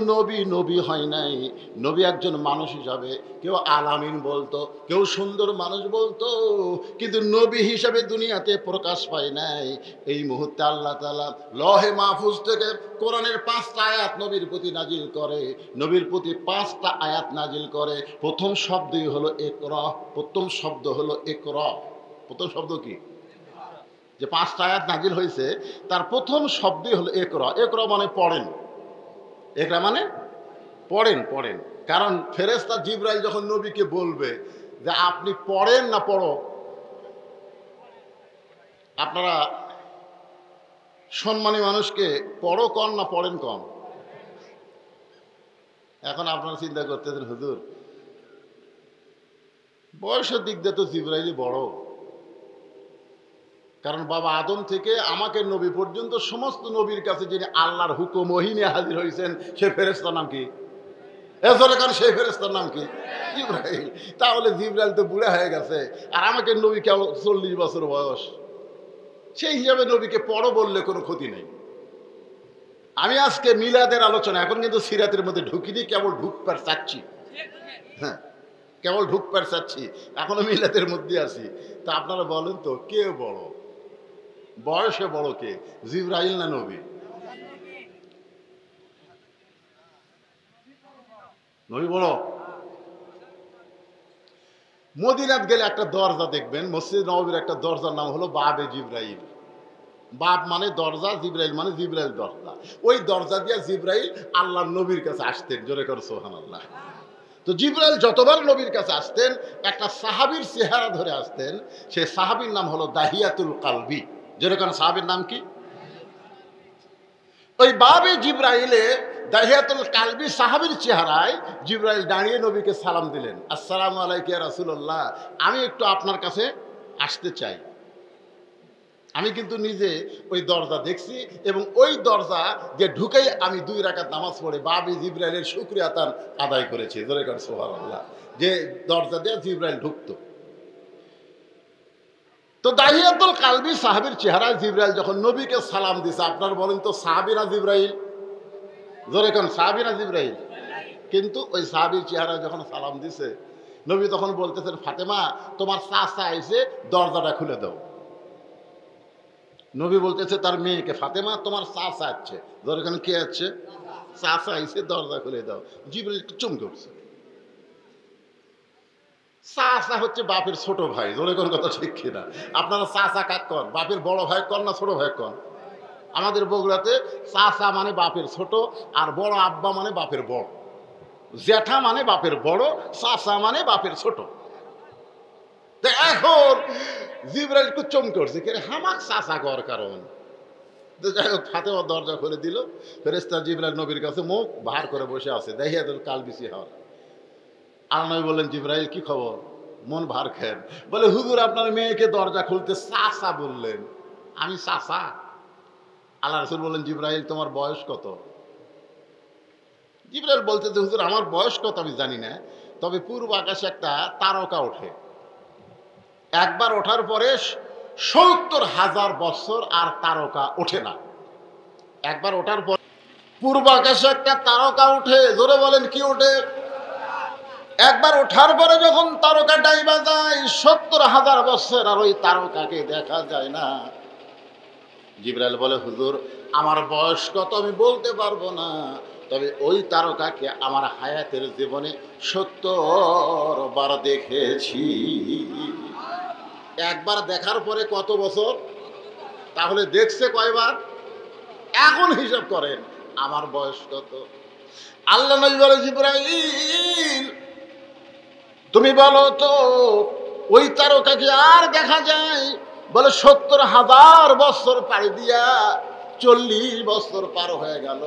নবী হয় নাই। নবী একজন মানুষ হিসাবে কেউ আলামিন বলতো, কেউ সুন্দর মানুষ বলতো, কিন্তু নবী হিসাবে দুনিয়াতে প্রকাশ পায় নাই। এই মুহূর্তে আল্লাহ তাআলা লহে মাহফুজ থেকে কোরআনের 5টা আয়াত নবীর প্রতি নাজিল করে। নবীর প্রতি 5টা আয়াত নাজিল করে। প্রথম শব্দই হলো ইকরা। প্রথম শব্দ হলো ইকরা। প্রথম শব্দ কি? যে 5টা আয়াত নাজিল হয়েছে তার প্রথম শব্দই হলো ইকরা। ইকরা মানে পড়েন। ইকরা মানে পড়েন। কারণ ফেরেশতা জিবরাইল যখন নবীকে বলবে যে আপনি পড়েন না পড়ো, আপনারা সম্মানী মানুষকে পড়ো কন না পড়েন কন? এখন আপনারা চিন্তা করতেছেন হুজুর বয়সের দিক দিয়ে তো জিবরাইলই বড়, কারণ বাবা আদম থেকে আমাকে নবী পর্যন্ত সমস্ত নবীর কাছে যিনি আল্লাহর হুকুম ওহী নিয়ে হাজির হয়েছেন সে ফেরেশতার নাম কি? কারণ সেই ফেরেশতার নাম কি? জিবরাইল। তাহলে জিবরাইল তো বুড়া হয়ে গেছে, আর আমাকে নবী কেবল 40 বছর বয়স। সেই হিসাবে নবীকে পড়ো বললে কোনো ক্ষতি নেই। আমি আজকে মিলাদের আলোচনা, এখন কিন্তু সিরাতের মধ্যে ঢুকিনি, কেবল ঢুকবার চাচ্ছি। হ্যাঁ, কেবল ঢুকবার চাচ্ছি, এখনো মিলাদের মধ্যে আছি। তা আপনারা বলেন তো কে বড়? বয়সে বড় কে, জিবরাইল না নবী? নবী বড়। মদিনাত গেলে একটা দরজা দেখবেন, মসজিদ নববীর একটা দরজার নাম হলো বাবে জিবরাইল। বাব মানে দরজা, জিবরাইল মানে জিবরাইল দরজা। ওই দরজা দিয়ে জিবরাইল আল্লাহর নবীর কাছে আসতেন। জোরে করে সুবহানাল্লাহ। তো জিবরাইল যতবার নবীর কাছে আসতেন একটা সাহাবীর চেহারা ধরে আসতেন। সেই সাহাবীর নাম হলো দাহিয়াতুল কালবি। যেরকম সাহাবীর নাম কি? ওই বাবে জিবরাইলে দাহিয়াতুল কালবি সাহাবীর চেহারায় জিবরাইল দাঁড়িয়ে নবীকে সালাম দিলেন, আসসালামু আলাইকা ইয়া রাসূলুল্লাহ, আমি একটু আপনার কাছে আসতে চাই। আমি কিন্তু নিজে ওই দরজা দেখছি এবং ওই দরজা যে ঢুকেই আমি 2 রাকাত নামাজ পড়ে বাবে জিবরাইলের শুকরিয়া তার আদায় করেছি। জোরে করে সুবহানাল্লাহ। যে দরজা দিয়ে জিবরাইল ঢুকতো। তো দাহিয়াতুল কালবি সাহাবীর চেহারায় জিবরাইল যখন নবীকে সালাম দিছে, আপনার বলেন তো সাহাবী না জিবরাইল? জোরে কোন, সাহাবী না জিবরাইল? কিন্তু ওই সাহাবীর চেহারায় যখন সালাম দিছে নবী তখন বলতেছেন, ফাতেমা তোমার চাচা আইছে, দরজাটা খুলে দাও। নবী বলতেছে তার মেয়েকে, ফাতেমা তোমার চাচা আসছে। জোরে কোন, কে আসছে? চাচা আইছে, দরজা খুলে দাও। জিবরাইল একটু চমকে উঠছে। চাচা হচ্ছে বাপের ছোট ভাই। জোরে কোন কথা ঠিক কিনা? আপনারা চাচা কাক কন? বাপের বড় ভাই কন না ছোট ভাই কন? আমাদের বগুড়াতে চাচা মানে বাপের ছোট, আর বড় আব্বা মানে বাপের বড়, জ্যাঠা মানে বাপের বড়, চাচা মানে বাপের ছোট। এখন জিবরাইল একটু চমকে উঠছে, কে হামাক চাচা কর কারণ। যাই হোক, ফাতেমা দরজা খুলে দিল। ফেরেশতা জিবরাইল নবীর কাছে মুখ ভার করে বসে আছে, দাহিয়াতুল কালবি চেহারা। আল্লাহ নবী বললেন, জিবরাইল কি খবর, মন ভার খেন? বলে, হুজুর আপনার মেয়েকে দরজা খুলতে চাচা বললেন। আমি চাচা? আল্লাহ রাসূল বললেন, জিবরাইল তোমার বয়স কত? জিবরাইল বলতে যে হুজুর আমার বয়স কত আমি জানি না, তবে পূর্ব আকাশে একটা তারকা ওঠে, একবার ওঠার পরে ৭০,০০০ বছর আর তারকা ওঠে না। একবার ওঠার পর পূর্ব আকাশে একটা তারকা ওঠে। জোরে বলেন, কি ওঠে? একবার ওঠার পরে যখন তারকা ডাইবা যায় ৭০,০০০ বছর আর ওই তারকাকে দেখা যায় না। জিবরাইল বলে, হুজুর আমার বয়স কত আমি বলতে পারবো না, তবে ওই তারকাকে আমার হায়াতের জীবনে ৭০ বার দেখেছি। একবার দেখার পরে কত বছর? তাহলে দেখছে কয়বার? এখন হিসাব করেন আমার বয়স কত। আল্লাহ নবী বলে, জিবরাইল তুমি বলো তো ওই তারকাকে আর দেখা যায়? বলে, ৭০,০০০ বছর পাড়ি দিয়া ৪০ বছর পার হয়ে গেল,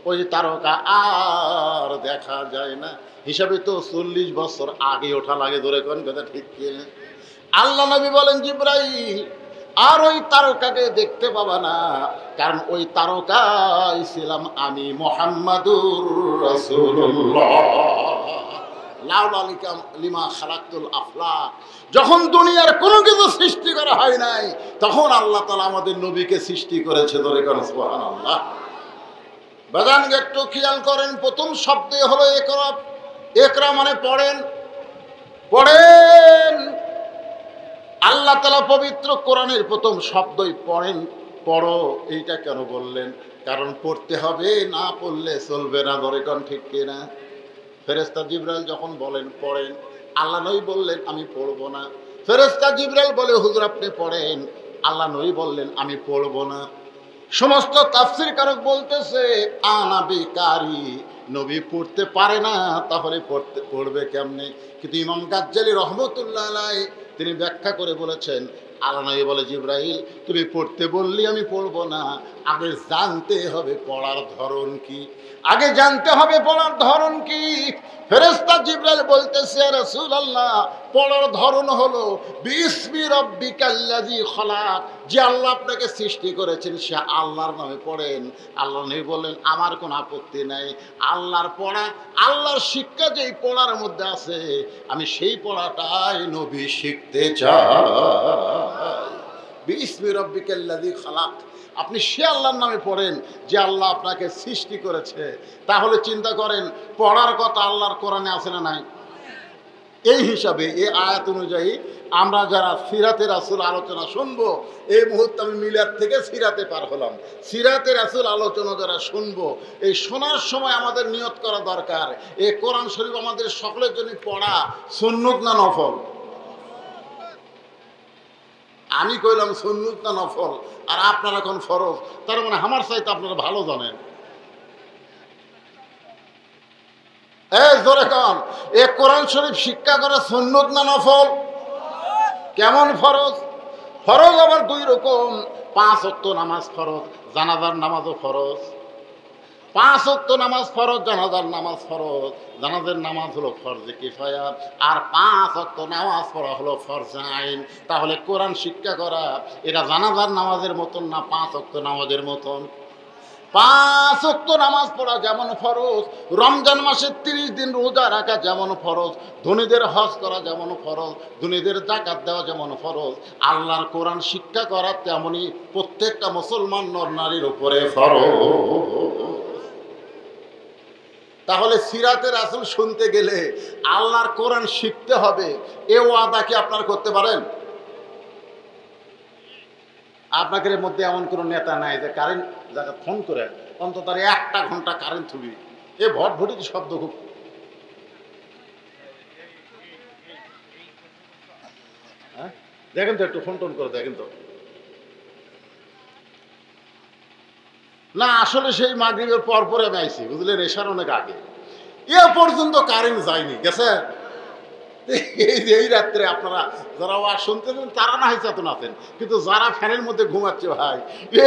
ওই তারকা আর দেখা যায় না। হিসাবে তো ৪০ বছর আগে ওঠা লাগে। ধরে কোন কথা ঠিক কিনা? আল্লাহ নবী বলেন, জিবরাইল আর ওই তারকাকে দেখতে পাবা না, কারণ ওই তারকাই ছিলাম আমি, মুহাম্মাদুর রাসূলুল্লাহ। লাউলা লিমা খালাকতুল আফলাক, যখন দুনিয়ার কোনো কিছু সৃষ্টি করা হয় নাই তখন আল্লাহ তাআলা আমাদের নবীকে সৃষ্টি করেছে। ধরে করেন সুবহানাল্লাহ। বাজানকে একটু খেয়াল করেন, প্রথম শব্দই হলো একরা। একরা মানে পড়েন, পড়েন। আল্লাহ তাআলা পবিত্র কোরআনের প্রথম শব্দই পড়েন, পড়ো। এইটা কেন বললেন? কারণ পড়তে হবে, না পড়লে চলবে না। ধরে কোন ঠিক কিনা? ফেরেশতা জিবরাইল যখন বলেন পড়েন, আল্লাহ নবী বললেন আমি পড়ব না। ফেরেশতা জিবরাইল বলে হুজুর আপনি পড়েন, আল্লাহ নবী বললেন আমি পড়ব না। সমস্ত তাফসীর কারক বলতেছে আনা বিকারি, নবী পড়তে পারে না, তাহলে পড়বে কেমনে? কিন্তু ইমাম গাজ্জালী রহমতুল্লাহ আলাইহি তিনি ব্যাখ্যা করে বলেছেন, আল্লাহ নবী বলে জিবরাইল তুমি পড়তে বললি আমি পড়বো না, আগে জানতে হবে পড়ার ধরন কি, আগে জানতে হবে পড়ার ধরন কি। ফেরেশতা জিবরাইল বলতেছে রাসূলুল্লাহ পড়ার ধরন হলো বিসমি রাব্বিকাল্লাযী খলাক, যে আল্লাহ আপনাকে সৃষ্টি করেছেন সে আল্লাহর নামে পড়েন। আল্লাহ নবী বললেন আমার কোনো আপত্তি নাই, আল্লাহর পড়া, আল্লাহর শিক্ষা যেই পড়ার মধ্যে আছে আমি সেই পড়াটাই নবী শিখতে চাই। বিসমি রাব্বিকাল্লাযী খলাক, আপনি সে আল্লাহর নামে পড়েন যে আল্লাহ আপনাকে সৃষ্টি করেছে। তাহলে চিন্তা করেন পড়ার কথা আল্লাহর কোরআনে আছে না নাই? এই হিসাবে এই আয়াত অনুযায়ী আমরা যারা সিরাতে রাসূল আলোচনা শুনবো, এই মুহূর্তে আমি মিলাদ থেকে সিরাতে পার হলাম, সিরাতে রাসূল আলোচনা যারা শুনবো, এই শোনার সময় আমাদের নিয়ত করা দরকার এই কোরআন শরীফ আমাদের সকলের জন্য পড়া সুন্নত না নফল? আমি কইলাম সুন্নত না নফল, আর আপনারা কোন ফরজ। তার মানে আমার চাইতে আপনারা ভালো জানেন। জোরে কন, এ কোরআন শরীফ শিক্ষা করা সুন্নত না নফল? কেমন ফরজ? ফরজ আবার দুই রকম। 5 ওয়াক্ত নামাজ ফরজ, জানাজার নামাজও ফরজ। 5 ওয়াক্ত নামাজ ফরজ, জানাজার নামাজ ফরজ। জানাজার নামাজ হলো ফরজে কিফায়া, আর 5 ওয়াক্ত নামাজ পড়া হলো ফরজে আইন। তাহলে কোরআন শিক্ষা করা এটা জানাজার নামাজের মতন না 5 ওয়াক্ত নামাজের মতন? 5 ওয়াক্ত নামাজ পড়া যেমন ফরজ, রমজান মাসে 30 দিন রোজা রাখা যেমন ফরজ, ধনীদের হজ করা যেমন ফরজ, ধনীদের যাকাত দেওয়া যেমন ফরজ, আল্লাহর কোরআন শিক্ষা করা তেমনই প্রত্যেকটা মুসলমান নর নারীর উপরে ফরজ। তাহলে সিরাতে রাসূল শুনতে গেলে আল্লাহর কোরআন শিখতে হবে, এ ওয়াদা কি আপনারা করতে পারেন? আপনাদের মধ্যে এমন কোনো নেতা নাই যে কারেন্ট যাকে ফোন করে অন্তত 1 ঘন্টা কারেন্ট থুবি, এ ভটভটি শব্দ খুব। হ্যাঁ দেখেন তো, একটু ফোন টোন করে দেখেন তো। না আসলে সেই মাগরিবের পর পরে আমি আইছি, বুঝলেন, এশার অনেক আগে, এ পর্যন্ত কারেন্ট যায়নি, গেছে। এই রাত্রে আপনারা যারা ওয়াজ শুনতেছেন তারা না হয় চেতন আছেন, কিন্তু যারা ফ্যানের মধ্যে ঘুমাচ্ছে ভাই,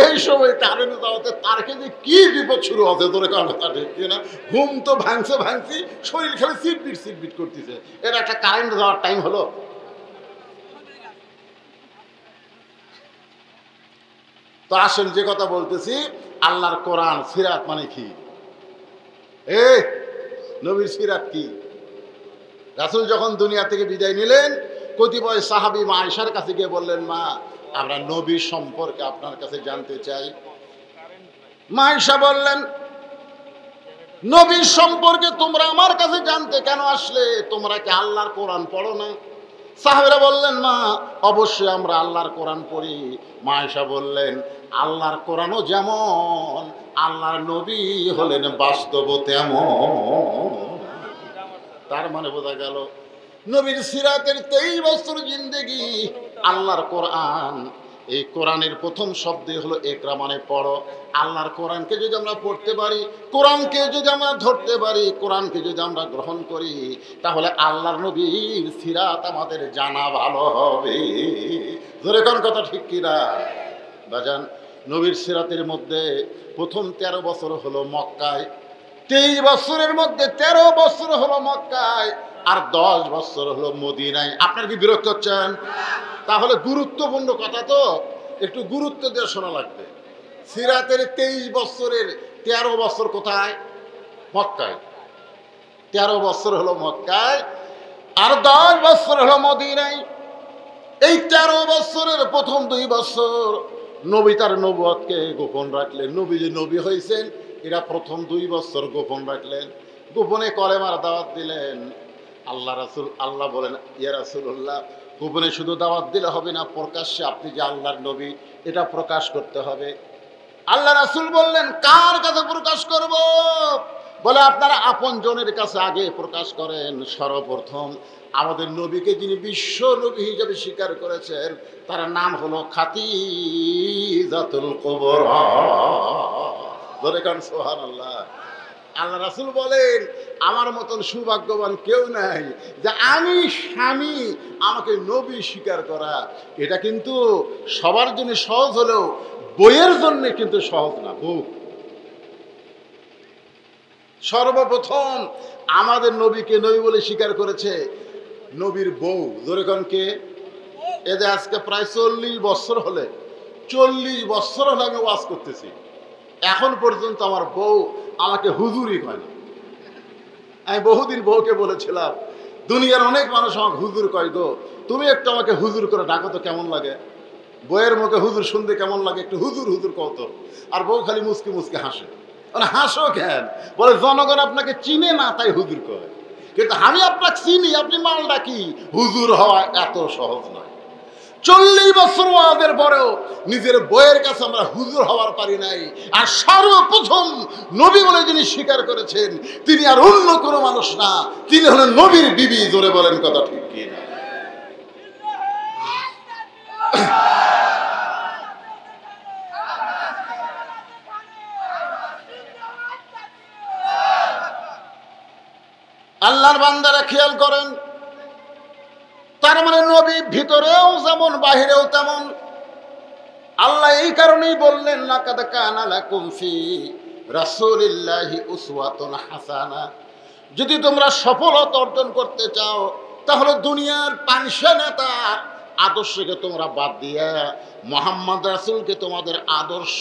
এই সময় কারেন্ট যাওয়াতে তারকে যে কি বিপদ শুরু হতে ধরে কারণ তা ঠিক না। ঘুম তো ভাঙছি, শরীর খালি সিটবিট করতেছে। এটা একটা কারেন্ট যাওয়ার টাইম হলো? তো আসেন যে কথা বলতেছি, আল্লাহর কোরআন সিরাত মানে কি? নবীর সিরাত কি? রাসূল যখন দুনিয়া থেকে বিদায় নিলেন, কতিপয় সাহাবী মা আয়েশার কাছে গিয়ে বললেন, মা আমরা নবীর সম্পর্কে আপনার কাছে জানতে চাই। মা আয়েশা বললেন, নবীর সম্পর্কে তোমরা আমার কাছে জানতে কেন আসলে? তোমরা কি আল্লাহর কোরআন পড়ো না? সাহাবীরা বললেন, মা অবশ্যই আমরা আল্লাহর কোরআন পড়ি। মা আয়েশা বললেন, আল্লাহর কোরআনও যেমন, আল্লাহর নবী হলেন বাস্তব তেমন। তার মানে বোঝা গেল নবীর সিরাতের 23 বছর জিন্দেগি, আল্লাহর কোরআন। এই কোরআনের প্রথম শব্দই হলো ইকরা মানে পড়ো। আল্লাহর কোরআনকে যদি আমরা পড়তে পারি, কোরআনকে যদি আমরা ধরতে পারি, কোরআনকে যদি আমরা গ্রহণ করি, তাহলে আল্লাহর নবীর সিরাত আমাদের জানা ভালো হবে। ধরে কোন কথা ঠিক কিনা বাজান? নবীর সিরাতের মধ্যে প্রথম 13 বছর হলো মক্কায়, 23 বছরের মধ্যে 13 বছর হলো মক্কায়, আর 10 বছর হলো মদিনায়। আপনার কি বিরক্ত হচ্ছেন? তাহলে গুরুত্বপূর্ণ কথা তো একটু গুরুত্ব দিয়ে শোনা লাগবে। সিরাতের 23 বছরের 13 বছর কোথায়? মক্কায়। 13 বছর হলো মক্কায়, আর 10 বছর হলো মদিনায়। এই 13 বছরের প্রথম 2 বছর নবী তার নবুয়তকে গোপন রাখলেন। নবী যে নবী হয়েছেন এরা প্রথম 2 বছর গোপন রাখলেন, গোপনে কলেমার দাওয়াত দিলেন। আল্লাহ রাসূল, আল্লাহ বলেন, ইয়া রাসূলুল্লাহ, গোপনে শুধু দাওয়াত দিলে হবে না, প্রকাশ্যে আপনি যে আল্লাহর নবী এটা প্রকাশ করতে হবে। আল্লাহ রাসূল বললেন, কার কাছে প্রকাশ করব? বলে, আপনারা আপনজনের কাছে আগে প্রকাশ করেন। সর্বপ্রথম আমাদের নবীকে যিনি বিশ্ব নবী হিসেবে স্বীকার করেছেন তার নাম হলো খাদিজাতুল কুবরা। বলে কারণ সুবহানাল্লাহ। আল্লাহ রাসূল বলেন, আমার মতন সৌভাগ্যবান কেউ নাই যে আমি স্বামী আমাকে নবী স্বীকার করা। এটা কিন্তু সবার জন্য সহজ হলেও বইয়ের জন্য কিন্তু সহজ না। বউ সর্বপ্রথম আমাদের নবীকে নবী বলে স্বীকার করেছে নবীর বউ। যেরকম কে, এদের আজকে প্রায় 40 বছর হলে, 40 বছর হলে আমি ওয়াজ করতেছি, এখন পর্যন্ত আমার বউ আমাকে হুজুরই কয় না। আমি বহুদিন বউকে বলেছিলাম, দুনিয়ার অনেক মানুষ আমাকে হুজুর কয় গো, তুমি একটু আমাকে হুজুর করে ডাকো তো, কেমন লাগে? বইয়ের মুখে হুজুর শুনতে কেমন লাগে, একটু হুজুর হুজুর কত। আর বউ খালি মুসকি মুসকি হাসে। মানে হাসো কেন? বলে, জনগণ আপনাকে চিনে না তাই হুজুর কয়, কিন্তু আমি আপনাকে চিনি, আপনি মালটা কি, হুজুর হওয়া এত সহজ নয়। 40 বছর ওয়াজের পরেও নিজের বইয়ের কাছে আমরা হুজুর হওয়ার পারি নাই। আর সর্বপ্রথম নবী বলে যিনি স্বীকার করেছেন তিনি আর অন্য কোনো মানুষ না, তিনি হলেন নবীর বিবি। জোরে বলেন কথা ঠিক কি না? আল্লাহর বান্দারা খেয়াল করেন, তার মানে নবী ভিতরেও যেমন বাহিরেও তেমন। আল্লাহ এই কারণেই বললেন, লাকাদ কানা লাকুম ফি রাসূলিল্লাহি উসওয়াতুন হাসানা। যদি তোমরা সফলতা অর্জন করতে চাও তাহলে দুনিয়ার পাঁচশো নেতার আদর্শকে তোমরা বাদ দিয়ে মুহাম্মদ রাসূলকে তোমাদের আদর্শ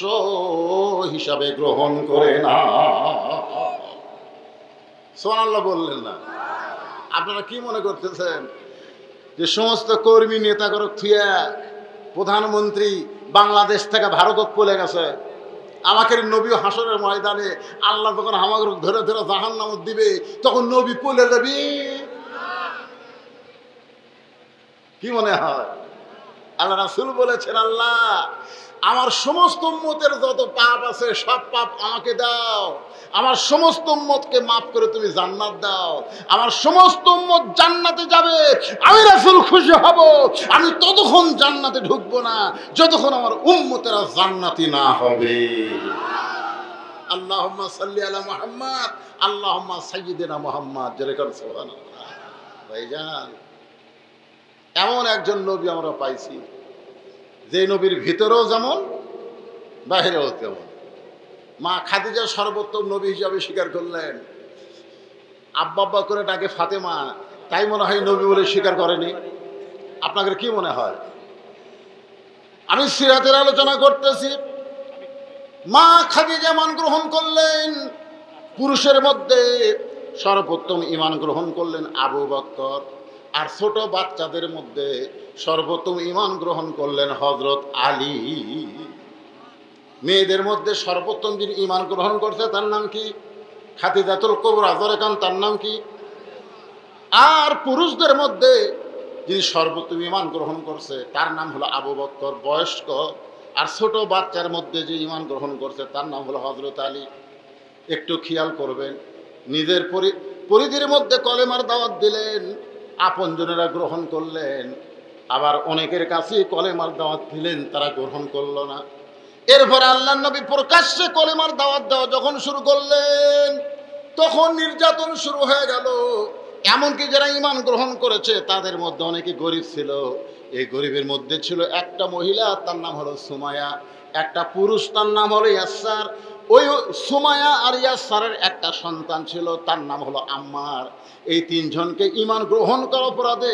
হিসাবে গ্রহণ করে না। সুবহানাল্লাহ বললেন না? আপনারা কি মনে করতেছেন যে সমস্ত কর্মী নেতাগর থুয়া প্রধানমন্ত্রী বাংলাদেশ থেকে ভারতত পলে গেছে, আমাকে নবী হাসরের ময়দানে আল্লাহ যখন আমাকে ধরে ধরে জাহান্নামত দিবে তখন নবী পলে যাবি? কি মনে হয়? আল্লাহ রাসূল বলেছেন, আল্লাহ আমার সমস্ত উম্মতের যত পাপ আছে সব পাপ আমাকে দাও, আমার সমস্ত উম্মতকে মাফ করে তুমি জান্নাত দাও, আমার সমস্ত উম্মত জান্নাতে যাবে, আমি রাসূল খুশি হব। আমি ততক্ষণ জান্নাতে ঢুকবো না যতক্ষণ আমার উম্মতেরা জান্নাতি না হবে। আল্লাহুম্মা সাল্লি আলা মুহাম্মদ, আল্লাহুম্মা সাইয়্যিদিনা মুহাম্মদ। যেরকম সুবহানাল্লাহ। ভাইজান, এমন একজন নবী আমরা পাইছি যে নবীর ভিতরেও যেমন বাহিরেও তেমন। মা খাদিজা সর্বোত্তম নবী হিসাবে স্বীকার করলেন। আব্বা আব্বা করে ডাকে ফাতেমা, তাই মনে হয় নবী বলে স্বীকার করেনি? আপনাদের কি মনে হয়? আমি সিরাতের আলোচনা করতেছি। মা খাদিজা ঈমান গ্রহণ করলেন। পুরুষের মধ্যে সর্বোত্তম ঈমান গ্রহণ করলেন আবু বকর, আর ছোট বাচ্চাদের মধ্যে সর্বোত্তম ঈমান গ্রহণ করলেন হযরত আলী। মেয়েদের মধ্যে সর্বোত্তম যিনি ঈমান গ্রহণ করছে তার নাম কি? খাদিজাতুল কুবরা। যেরকম তার নাম কি? আর পুরুষদের মধ্যে যিনি সর্বোত্তম ঈমান গ্রহণ করছে তার নাম হলো আবু বকর, বয়স্ক। আর ছোট বাচ্চার মধ্যে যে ঈমান গ্রহণ করছে তার নাম হলো হযরত আলী। একটু খেয়াল করবেন, নিজের পরিধির মধ্যে কলেমার দাওয়াত দিলেন, আপনজনেরা গ্রহণ করলেন, আবার অনেকের কাছে কলেমার দাওয়াত দিলেন, তারা গ্রহণ করলো না। এরপর আল্লাহর নবী প্রকাশ্যে কলেমার দাওয়াত দেওয়া যখন শুরু করলেন তখন নির্যাতন শুরু হয়ে গেল। এমনকি যারা ঈমান গ্রহণ করেছে তাদের মধ্যে অনেকে গরিব ছিল। এই গরিবের মধ্যে ছিল একটা মহিলা, তার নাম হলো সুমাইয়া, একটা পুরুষ, তার নাম হলো ইয়াসার। ওই সুমাইয়া আর ইয়াসারের একটা সন্তান ছিল, তার নাম হলো আম্মার। এই তিনজনকে ঈমান গ্রহণ করার অপরাধে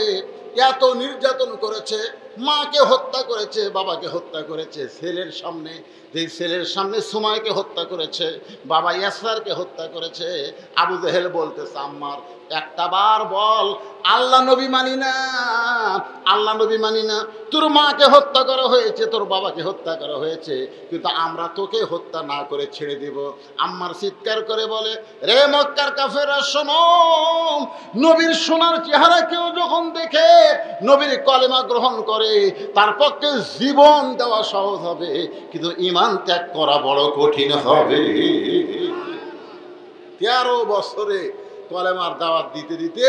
এত নির্যাতন করেছে, মাকে হত্যা করেছে, বাবাকে হত্যা করেছে, ছেলের সামনে, যে ছেলের সামনে সুমাইকে হত্যা করেছে, বাবা ইয়াসারকে হত্যা করেছে। আবু জেহেল বলতেছে, আম্মার একটা বার বল আল্লাহ নবী মানি না, আল্লাহ নবী মানি না। তোর মাকে হত্যা করা হয়েছে, তোর বাবাকে হত্যা করা হয়েছে, কিন্তু আমরা তোকে হত্যা না করে ছেড়ে দিব। আম্মার চিৎকার করে বলে, রে মক্কার কাফেররা শোনো, নবীর সোনার চেহারা কেউ যখন দেখে, নবীর কলেমা গ্রহণ করে, তার পক্ষে জীবন দেওয়া সহজ হবে, কিন্তু ঈমান ত্যাগ করা বড় কঠিন হবে। 13 বছরে কলেমার দাওয়াত দিতে দিতে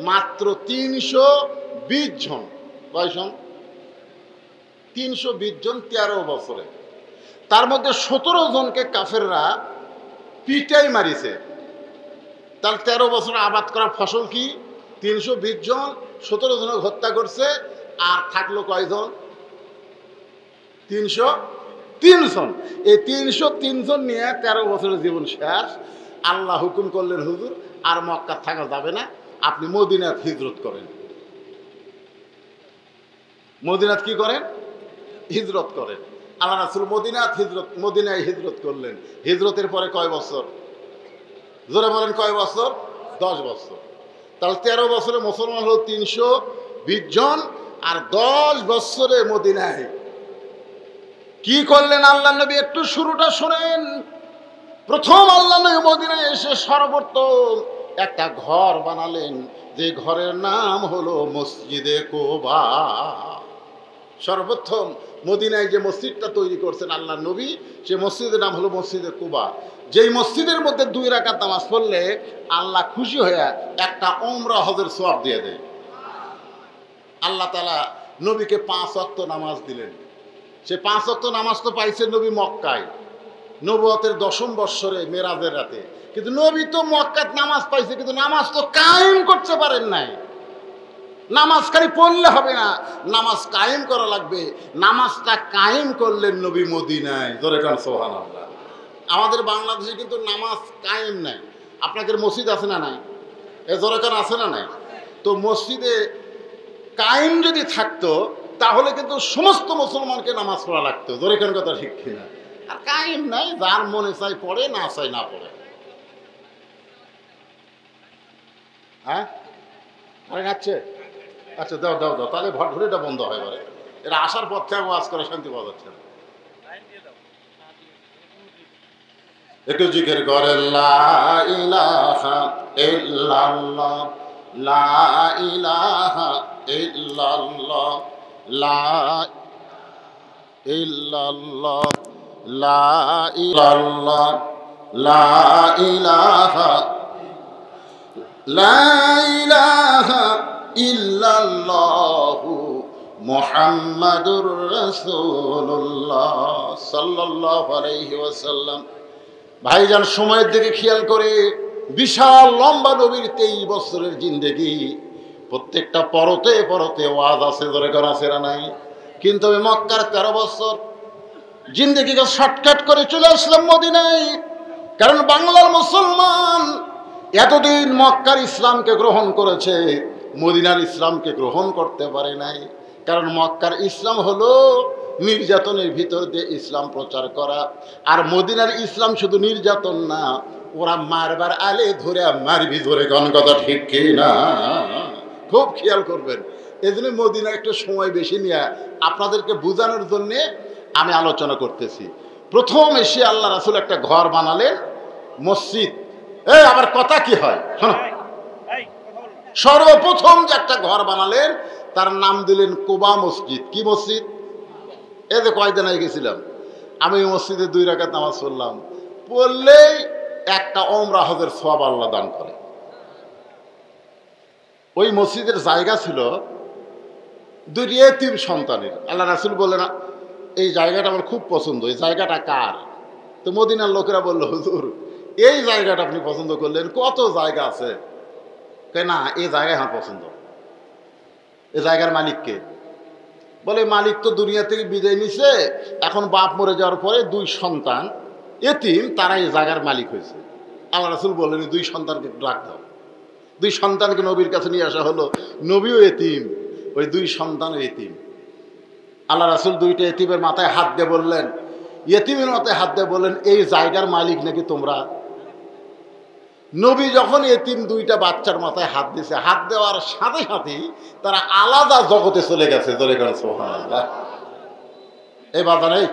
মাত্র 320 জন, কয়জন? 320 জন 13 বছরে। তার মধ্যে 17 জনকে কাফেররা পিটাই মারিছে। তার 13 বছর আবাদ করা ফসল কি? 320 জন, 17 জনকে হত্যা করছে, আর থাকলো কয়জন? 303 জন। এই 303 জন নিয়ে 13 বছরের জীবন শেষ। আল্লাহ হুকুম করলেন, হুজুর আর মক্কা থাকা যাবে না, আপনি মদিনাত হিজরত করেন। মদিনাত কি করেন? হিজরত করেন। আল্লাহ রাসূল মদিনায় হিজরত করলেন। হিজরতের পরে কয় বছর? জোরে বলেন, কয় বছর? 10 বছর। তাহলে 13 বছরে মুসলমান হলো 320 জন, আর 10 বছরে মদিনায় কি করলেন আল্লাহ নবী? একটু শুরুটা শোনেন। প্রথম আল্লাহ নবী মদিনায় এসে সর্বপ্রথম একটা ঘর বানালেন, যে ঘরের নাম হলো মসজিদে কুবা। সর্বপ্রথম মদিনায় যে মসজিদটা তৈরি করছেন আল্লাহ নবী, সে মসজিদের নাম হলো মসজিদে কুবা। যেই মসজিদের মধ্যে 2 রাকাত নামাজ পড়লে আল্লাহ খুশি হয়ে একটা উমরা হজের সওয়াব দিয়ে দেয়। আল্লাহ তাআলা নবীকে 5 ওয়াক্ত নামাজ দিলেন। সে 5 ওয়াক্ত নামাজ তো পাইছেন নবী মক্কায়, নবুয়তের 10ম বৎসরে মেরাজের রাতে। কিন্তু নবী তো মক্কাত নামাজ পাইছে, কিন্তু নামাজ তো কায়েম করতে পারেন নাই। নামাজ খালি পড়লে হবে না, নামাজ কায়েম করা লাগবে। নামাজটা কায়েম করলেন নবী মদিনায়। জোরে কান সুবহানাল্লাহ। আমাদের বাংলাদেশে কিন্তু নামাজ কায়েম নাই। আপনাদের মসজিদ আছে না নাই? এ জোরে কান আছে না নাই? তো মসজিদে কায়েম যদি থাকতো তাহলে কিন্তু সমস্ত মুসলমানকে নামাজ পড়া লাগতো। জোরে কান কথা ঠিক কিনা? আর কায়েম নাই, যার মনে চাই পড়ে, না চাই না পড়ে। হ্যাঁ, আরে যাচ্ছে, আচ্ছা দাও দাও দাও, তাহলে ভটভটিটা বন্ধ হয়। এবারে এরা আসার পর থেকে ওয়াজ করে শান্তি পাওয়া যাচ্ছে না। একটু জিকির করেন, লা ইলাহা ইল্লাল্লাহ, লা ইলাহা ইল্লাল্লাহ, লা ইল্লাল্লাহ, লা ইল্লাল্লাহ, লা ইলাহা, লা ইলাহা ইল্লাল্লাহু মুহাম্মাদুর রাসূলুল্লাহ সাল্লাল্লাহু আলাইহি ওয়াসাল্লাম। ভাইজান, সময়ের দিকে খেয়াল করে, বিশাল লম্বা নবীর 23 বছরের জিন্দেগি, প্রত্যেকটা পরতে পরতে ওয়াজ আছে, ধরে করা আছে না নাই? কিন্তু আমি মক্কার 13 বছর জিন্দেগিকে শর্টকাট করে চলে আসলাম মদিনায়। কারণ বাংলার মুসলমান এতদিন মক্কার ইসলামকে গ্রহণ করেছে, মদিনার ইসলামকে গ্রহণ করতে পারে নাই। কারণ মক্কার ইসলাম হলো নির্যাতনের ভিতর দিয়ে ইসলাম প্রচার করা, আর মদিনার ইসলাম শুধু নির্যাতন না, ওরা মারবার আলে ধরে মারবি। ধরে কোন কথা ঠিক কি না? খুব খেয়াল করবেন। এই জন্য মদিনা একটু সময় বেশি নিয়ে আপনাদেরকে বোঝানোর জন্যে আমি আলোচনা করতেছি। প্রথম এসে আল্লাহ রাসূল একটা ঘর বানালেন, মসজিদ। আবার কথা কি হয় শোনো, সর্বপ্রথম যে একটা ঘর বানালেন তার নাম দিলেন কুবা মসজিদ। কি মসজিদ? এই যে কয়দিন আগে গেছিলাম আমি, ওই মসজিদে 2 রাকাত নামাজ পড়লাম। পড়লেই একটা উমরা হজের সওয়াব আল্লাহ দান করে। ওই মসজিদের জায়গা ছিল 2 এতিম সন্তানের। আল্লাহ রাসূল বললেন, এই জায়গাটা আমার খুব পছন্দ, এই জায়গাটা কার? তো মদিনার লোকেরা বলল, হুজুর এই জায়গাটা আপনি পছন্দ করলেন, কত জায়গা আছে। না, এই জায়গায় আমার পছন্দ। এই জায়গার মালিককে? বলে, মালিক তো দুনিয়া থেকে বিদায় নিছে, এখন বাপ মরে যাওয়ার পরে 2 সন্তান এতিম, তারা এই জায়গার মালিক হয়েছে। আল্লাহ রাসূল বললেন, 2 সন্তানকে ডাক দাও। 2 সন্তানকে নবীর কাছে নিয়ে আসা হলো। নবীও এতিম, ওই দুই সন্তান এতিম। আল্লাহ রাসূল দুইটা এতিমের মাথায় হাত দিয়ে বললেন, এতিমের মাথায় হাত দিয়ে বললেন, এই জায়গার মালিক নাকি তোমরা? নবী যখন এতিম দুইটা বাচ্চার মাথায় হাত দিয়েছে, হাত দেওয়ার সাথে সাথেই তারা আলাদা জগতে চলে গেছে। জোরে করে সুবহানাল্লাহ। এই বাধা নেই,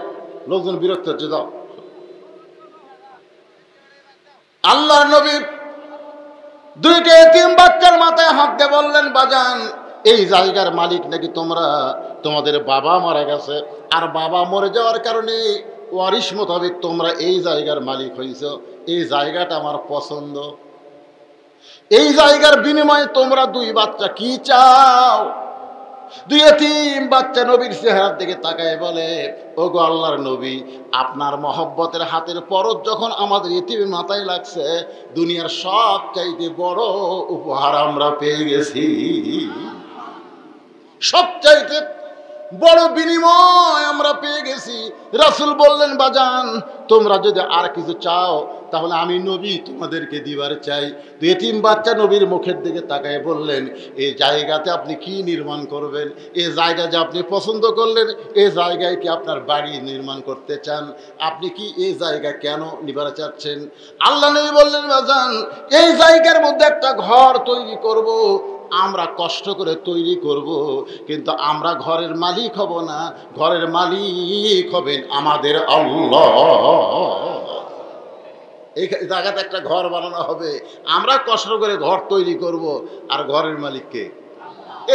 লোকজন বিরক্ত হচ্ছে, যাও। আল্লাহর নবী দুইটা এতিম বাচ্চার মাথায় হাত দিয়ে বললেন, বাজান, এই জায়গার মালিক নাকি তোমরা? তোমাদের বাবা মারা গেছে, আর বাবা মরে যাওয়ার কারণে ওয়ারিশ মোতাবেক তোমরা এই জায়গার মালিক হইছ। এই জায়গাটা আমার পছন্দ। এই জায়গার বিনিময়ে তোমরা দুই বাচ্চা কি চাও? দুই এতিম বাচ্চা নবীর চেহারার দিকে তাকায় বলে, ওগো আল্লাহর নবী, আপনার মহব্বতের হাতের পরশ যখন আমাদের এতিমের মাথায় লাগছে, দুনিয়ার সব চাইতে বড় উপহার আমরা পেয়ে গেছি। সবচাইতে বড় বিনিময় আমরা পেয়ে গেছি। রাসূল বললেন, বাজান, তোমরা যদি আর কিছু চাও তাহলে আমি নবী তোমাদেরকে দিবার চাই। তো এতিম বাচ্চা নবীর মুখের দিকে তাকায় বললেন, এই জায়গাতে আপনি কি নির্মাণ করবেন? এই জায়গা যে আপনি পছন্দ করলেন, এই জায়গায় কি আপনার বাড়ি নির্মাণ করতে চান? আপনি কি এই জায়গা কেন নিবার চাচ্ছেন? আল্লাহ নবী বললেন, বাজান, এই জায়গার মধ্যে একটা ঘর তৈরি করব। আমরা কষ্ট করে তৈরি করব, কিন্তু আমরা ঘরের মালিক হব না, ঘরের মালিক হবেন আমাদের আল্লাহ। এই জায়গাতে একটা ঘর বানানো হবে, আমরা কষ্ট করে ঘর তৈরি করব, আর ঘরের মালিককে?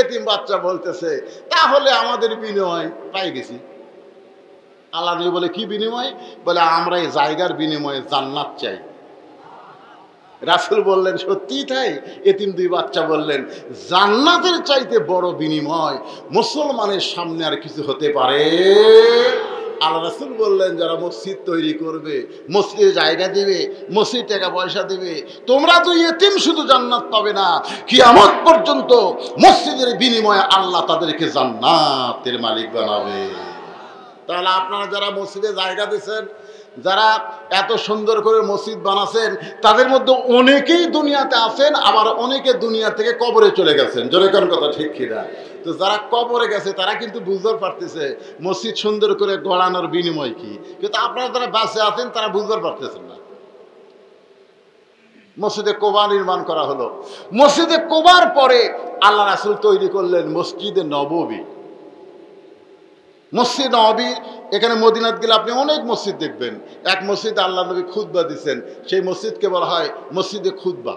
এতিম বাচ্চা বলতেছে, তাহলে আমাদের বিনিময় পাই গেছি। আল্লাহ নবী বলে, কি বিনিময়? বলে, আমরা এই জায়গার বিনিময়ে জান্নাত চাই। রাসূল বললেন, সত্যি তাই? এতিম দুই বাচ্চা বললেন, জান্নাতের চাইতে বড় বিনিময় মুসলমানের সামনে আর কিছু হতে পারে? আল্লাহ রাসূল বললেন, যারা মসজিদ তৈরি করবে, মসজিদে জায়গা দেবে, মসজিদ টাকা পয়সা দেবে, তোমরা দুই এতিম শুধু জান্নাত পাবে না, কিয়ামত পর্যন্ত মসজিদের বিনিময়ে আল্লাহ তাদেরকে জান্নাতের মালিক বানাবে। তাহলে আপনারা যারা মসজিদে জায়গা দিচ্ছেন, যারা এত সুন্দর করে মসজিদ বানাচ্ছেন, তাদের মধ্যে অনেকেই দুনিয়াতে আছেন, আবার অনেকে দুনিয়া থেকে কবরে চলে গেছেন। জোরে কোন কথা ঠিক কিনা? তো যারা কবরে গেছে তারা কিন্তু বুঝতে পারতেছে মসজিদ সুন্দর করে গড়ানোর বিনিময় কি, কিন্তু আপনারা যারা বাসে আছেন তারা বুঝতে পারতেছেন না। মসজিদে কোবা নির্মাণ করা হলো। মসজিদে কোবার পরে আল্লাহ রাসূল তৈরি করলেন মসজিদে নববী। মসজিদ নববী, এখানে মদিনাত গেলে আপনি অনেক মসজিদ দেখবেন। এক মসজিদে আল্লাহ নবী খুতবা দিচ্ছেন, সেই মসজিদকে বলা হয় মসজিদে খুতবা।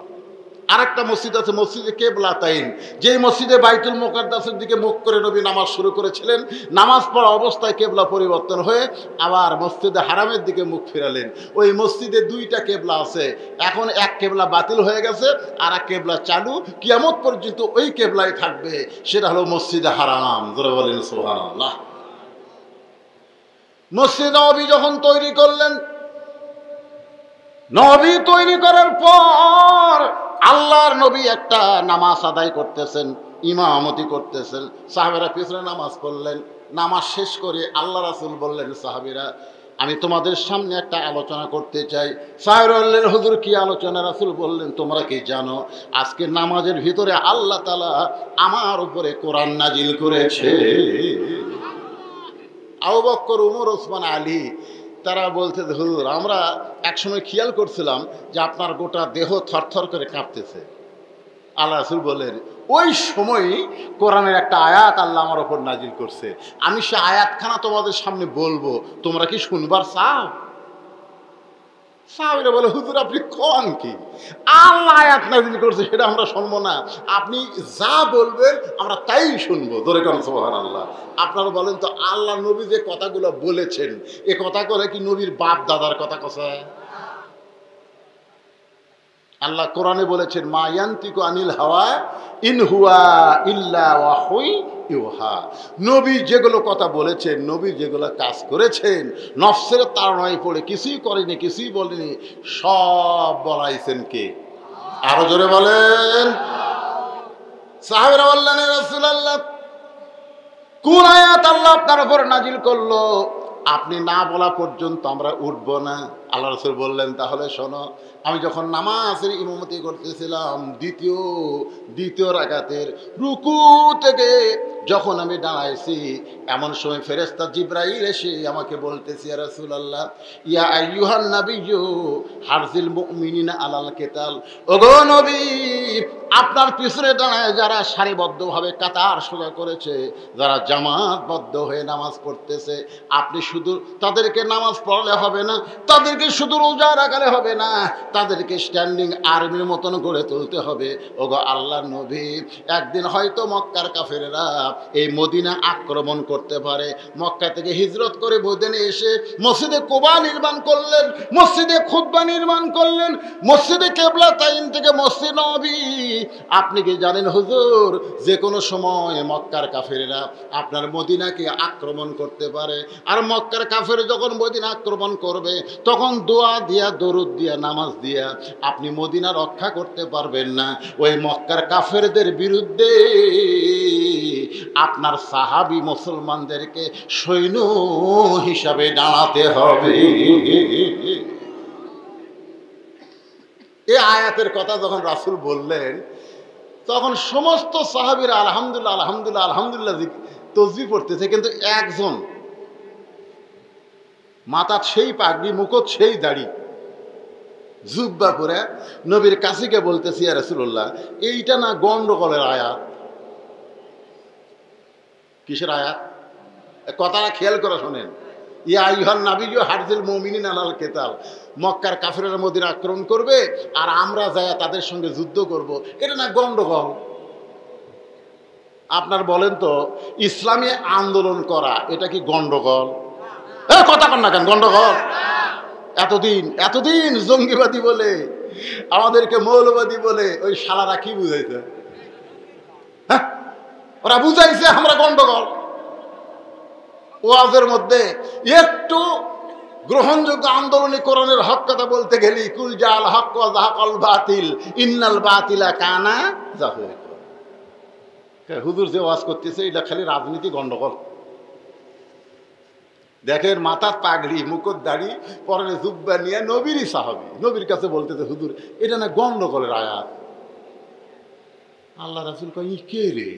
আরেকটা মসজিদ আছে মসজিদে কেবলাতাইন, যেই মসজিদে বাইতুল মুকাদ্দাসের দিকে মুখ করে নবী নামাজ শুরু করেছিলেন। নামাজ পড়া অবস্থায় কেবলা পরিবর্তন হয়ে আবার মসজিদে হারামের দিকে মুখ ফিরালেন। ওই মসজিদে দুইটা কেবলা আছে, এখন এক কেবলা বাতিল হয়ে গেছে, আর এক কেবলা চালু, কিয়ামত পর্যন্ত ওই কেবলাই থাকবে, সেটা হলো মসজিদে হারাম। জোরে বলেন সুবহানাল্লাহ। মসজিদ নববী যখন তৈরি করলেন, নবী তৈরি করার পর আল্লাহর নবী একটা নামাজ আদায় করতেছেন, ইমামতি করতেছেন, সাহাবীরা পিছনে নামাজ পড়লেন। নামাজ শেষ করে আল্লাহ রাসূল বললেন, সাহাবীরা, আমি তোমাদের সামনে একটা আলোচনা করতে চাই। সাহাবীরা বললেন, হুজুর কি আলোচনা? রাসূল বললেন, তোমরা কি জানো আজকে নামাজের ভিতরে আল্লাহ তাআলা আমার উপরে কোরআন নাজিল করেছে? আবু বকর, উমর, ওসমান, আলী তারা বলতে, হুজুর আমরা একসময় খেয়াল করছিলাম যে আপনার গোটা দেহ থরথর করে কাঁপতেছে। আল্লাহ রাসূল বলেন, ওই সময় কোরআনের একটা আয়াত আল্লাহ আমার ওপর নাজিল করছে, আমি সে আয়াতখানা তোমাদের সামনে বলবো, তোমরা কি শুনবার চাও? সাহাবীরা বলে, হুজুর আপনি কোন কি? আল্লাহ আয়াত নাজিল করছে, সেটা আমরা শুনবো না, আপনি যা বলবেন আমরা তাই শুনবো। জোরে কোন সুবহানাল্লাহ। আপনারা বলেন তো, আল্লাহ নবী যে কথাগুলো বলেছেন, এ কথা করে কি নবীর বাপ দাদার কথা কথা? আল্লাহ কোরআনে বলেছেন, মা ইয়ান্তিকু আনিল হাওয়া ইন হুয়া ইল্লা ওয়াহয়ুন ইউহা। নবী যেগুলো কথা বলেছেন, নবী যেগুলো কাজ করেছেন, নফসের তাড়নায় পড়ে কিছুই করেনি, কিছুই বলেনি, সব বলাইছেন কে? আরো জোরে বলেন। সাহাবীরা বললেন, ইয়া রাসূলুল্লাহ, কোন আয়াত আল্লাহ আপনার উপর নাজিল করলো? আপনি না বলা পর্যন্ত আমরা উঠব না। আল্লাহ রাসূল বললেন, তাহলে শোনো, আমি যখন নামাজের ইমামতি করতেছিলাম দ্বিতীয় রাকাতের রুকু থেকে যখন আমি দাঁড়াইছি, এমন সময় ফেরেশতা জিবরাইল এসে আমাকে বলতেছে, ইয়া রাসূলুল্লাহ, ইয়া আইয়ুহান নাবিয়্যু হারজিল মুমিনিনা আলাল কিতাল, ওগো নবী, আপনার পিছনে দাঁড়ায় যারা সারিবদ্ধভাবে কাতার সোজা করেছে, যারা জামাতবদ্ধ হয়ে নামাজ পড়তেছে, আপনি শুধু তাদেরকে নামাজ পড়লে হবে না, তাদেরকে শুধু রোজা রাখলে হবে না, তাদেরকে স্ট্যান্ডিং আর্মির মতন গড়ে তুলতে হবে। ওগো আল্লাহর নবী, একদিন হয়তো মক্কার কাফেরেরা এই মদিনা আক্রমণ করতে পারে। মক্কা থেকে হিজরত করে মদিনে এসে মসজিদে কুবা নির্মাণ করলেন, মসজিদে খুতবা নির্মাণ করলেন, মসজিদে কিবলাতাইন থেকে মসজিদ নববী। আপনি কি জানেন হুজুর, যে কোনো সময় মক্কার কাফেরেরা আপনার মদিনাকে আক্রমণ করতে পারে। আর মক্কার কাফের যখন মদিনা আক্রমণ করবে, তখন দোয়া দিয়া, দরুদ দিয়া, নামাজ দিয়া আপনি মদিনা রক্ষা করতে পারবেন না। ওই মক্কার কাফেরদের বিরুদ্ধে আপনার সাহাবী মুসলমানদেরকে সৈন্য হিসাবে দাঁড়াতে হবে। এই আয়াতের কথা যখন রাসূল বললেন, তখন সমস্ত সাহাবীরা আলহামদুলিল্লাহ আলহামদুলিল্লাহ আলহামদুলিল্লাহ তাসবিহ পড়তেছে, কিন্তু একজন মাথা সেই পাগড়ি, মুকুট সেই দাড়ি, জুব্বা পরে নবীর কাছে গিয়ে বলতেছি, ইয়া রাসূলুল্লাহ, এইটা না গন্ডগোলের আয়াত। কিসের আয়াত? কথাটা খেয়াল করে শোনেন। ইয়া আইয়ুহান নাবিয়্যু হারজিল মুমিনিনা আলাল কিতাল, মক্কার কাফেররা মদিনা আক্রমণ করবে আর আমরা যায় তাদের সঙ্গে যুদ্ধ করব, এটা না গন্ডগোল? আপনার বলেন তো, ইসলামী আন্দোলন করা এটা কি গন্ডগোল? কথা কন না কেন, গন্ডগোল? এতদিন জঙ্গিবাদী বলে, আমাদেরকে মৌলবাদী বলে ওই শালারা কি বুঝাইছে? হ্যাঁ, ওরা বুঝাইছে আমরা গন্ডগোল। ওয়াজের মধ্যে একটু গ্রহণযোগ্য আন্দোলনে কোরআনের হক কথা বলতে গেলি, কুল জাল হক ওয়া যাহাকাল বাতিল ইন্নাল বাতিলা কানা যাহুকা। হুজুর যে ওয়াজ করতেছে এটা খালি রাজনীতি, গন্ডগোল। দেখেন, মাথার পাগড়ি, মুকুট দাড়ি, পরনে জুব্বা নিয়ে নবীরই সাহাবী নবীর কাছে বলতেছে, হুজুর এটা না গন্ডগোলের আয়াত। আল্লাহ রাসূল কয়, ই কে রে?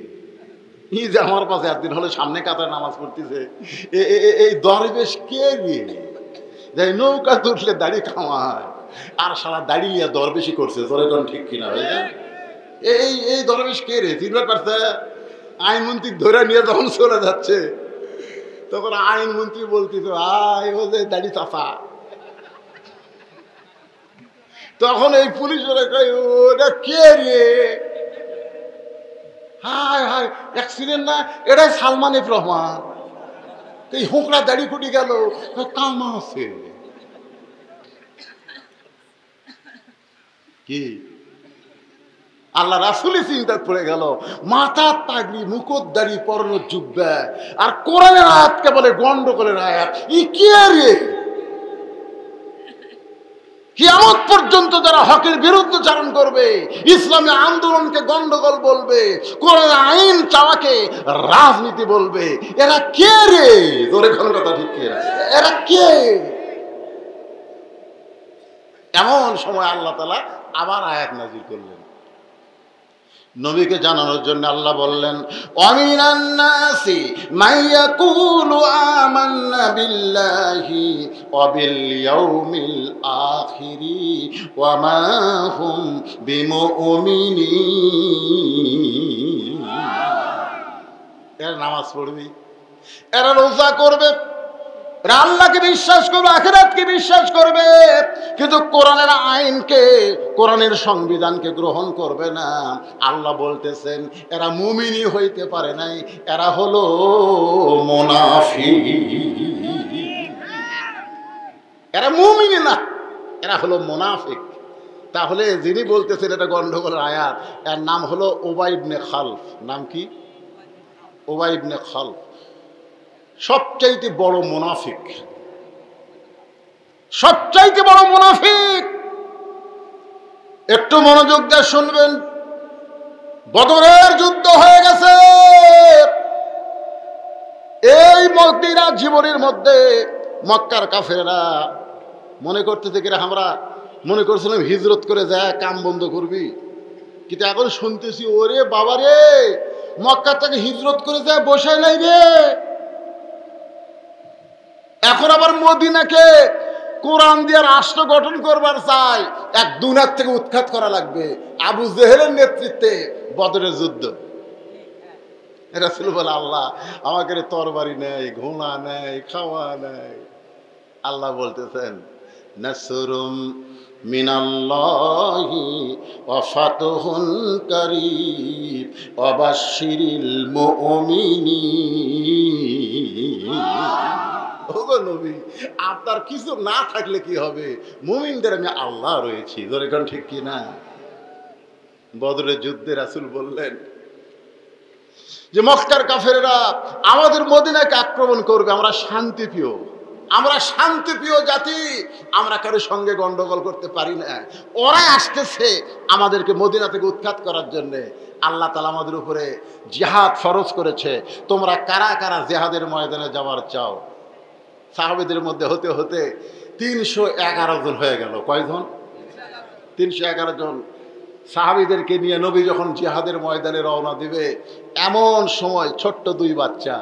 ই যে আমার পাশে একদিন হলে সামনে কাতারে নামাজ পড়তেছে, এই দরবেশ কে রে? যাই নৌকা তুললে দাড়ি খাওয়ায়, আর সারা দাড়ি নিয়ে দরবেশি করছে। তোরে কোন ঠিক কিনা? এই দরবেশ কে রে? চিনতে পারছে? আইনমন্ত্রী ধরে নিয়ে যখন চলে যাচ্ছে, তখন আইনমন্ত্রী বলতেছে, আয় ও যে দাড়ি চাপা। তখন এই পুলিশেরা কয়, ওটা কে রে? হায় হায়, অ্যাক্সিডেন্ট না, এটা সালমান এফ রহমান। এই হুঁকড়া দাড়ি ফুটি গেল, কামা আছে কি? আল্লাহ রাসূলই চিন্তা পড়ে গেল, মাথার পাগড়ি, মুকুট দাড়ি, পরনে জুব্বা, আর কোরআনের আয়াতকে বলে গন্ডগোলের আয়াত। ই কে রে? কিয়ামত পর্যন্ত যারা হকের বিরুদ্ধে চারণ করবে, ইসলামী আন্দোলনকে গন্ডগোল বলবে, কোরআনের আইন চাওয়াকে রাজনীতি বলবে, এরা কে রে? তোর এখন কথা ঠিক কে? এরা কে? এমন সময় আল্লাহ তাআলা আবার আয়াত নাযিল করলেন নবীকে জানানোর জন্য। আল্লাহ বললেন, ওয়ামিনান নাসি মাইয়াকুলু আমান্না বিল্লাহি ওয়া বিল ইয়াউমিল আখিরি ওয়া মা হুম বিমুমিনিন। এরা নামাজ পড়বে, এরা রোজা করবে, এরা আল্লাহকে বিশ্বাস করবে, আখিরাতকে বিশ্বাস করবে, কিন্তু কোরআনের আইনকে, কোরআনের সংবিধানকে গ্রহণ করবে না। আল্লাহ বলতেছেন এরা মুমিনই হইতে পারে নাই, এরা হলো মুনাফিক। এরা মুমিনই না, এরা হলো মুনাফিক। তাহলে যিনি বলতেছেন এটা গন্ডগোলের আয়াত, এর নাম হলো উবাই ইবনে খালফ। নাম কি? উবাই ইবনে খালফ। সবচাইতে বড় মুনাফিক, সবচাইতে বড় মুনাফিক। একটু মনোযোগ দিয়ে শুনবেন। বদরের যুদ্ধ হয়ে গেছে, এই মদিনা জীবনের মধ্যে মক্কার কাফেররা মনে করতে থেকে আমরা মনে করছিলাম হিজরত করে যায় কাম বন্ধ করবি, কিন্তু এখন শুনতেছি ওরে বাবা রে, মক্কা থেকে হিজরত করে যায় বসায় নাই রে। এখন আবার মদিনাকে কোরআন দিয়ে রাষ্ট্র গঠন করবার চাই, এক দুনিয়ার থেকে উৎখাত করা লাগবে। আবু জেহেলের নেতৃত্বে বদরের যুদ্ধ। রাসূল বলে আল্লাহ আমাকে তরবারি নেই, ঘোড়া নেই, খাওয়া নেই। আল্লাহ বলতেছেন নাসরুম মিনাল্লাহি ওয়া ফাতহুন কারীব ওয়া বাশশিরিল মুমিনিন। ওগো নবী, আপনার কিছু না থাকলে কি হবে? মুমিনদের আমি আল্লাহ রয়েছি, ধরে কোন ঠিক কি না? বদরের যুদ্ধে রাসূল বললেন যে মক্কার কাফেররা আমাদের মদিনাকে আক্রমণ করবে, আমরা শান্তিপ্রিয়, আমরা শান্তিপ্রিয় জাতি, আমরা কারোর সঙ্গে গন্ডগোল করতে পারি না। ওরা আসতেছে আমাদেরকে মদিনা থেকে উৎখাত করার জন্যে। আল্লাহ তাআলা আমাদের উপরে জিহাদ ফরজ করেছে, তোমরা কারা কারা জিহাদের ময়দানে যাওয়ার চাও? সাহাবীদের মধ্যে হতে হতে 311 জন হয়ে গেল। কয়জন? 311 জন সাহাবীদেরকে নিয়ে নবী যখন জিহাদের ময়দানে রওনা দিবে, এমন সময় ছোট্ট 2 বাচ্চা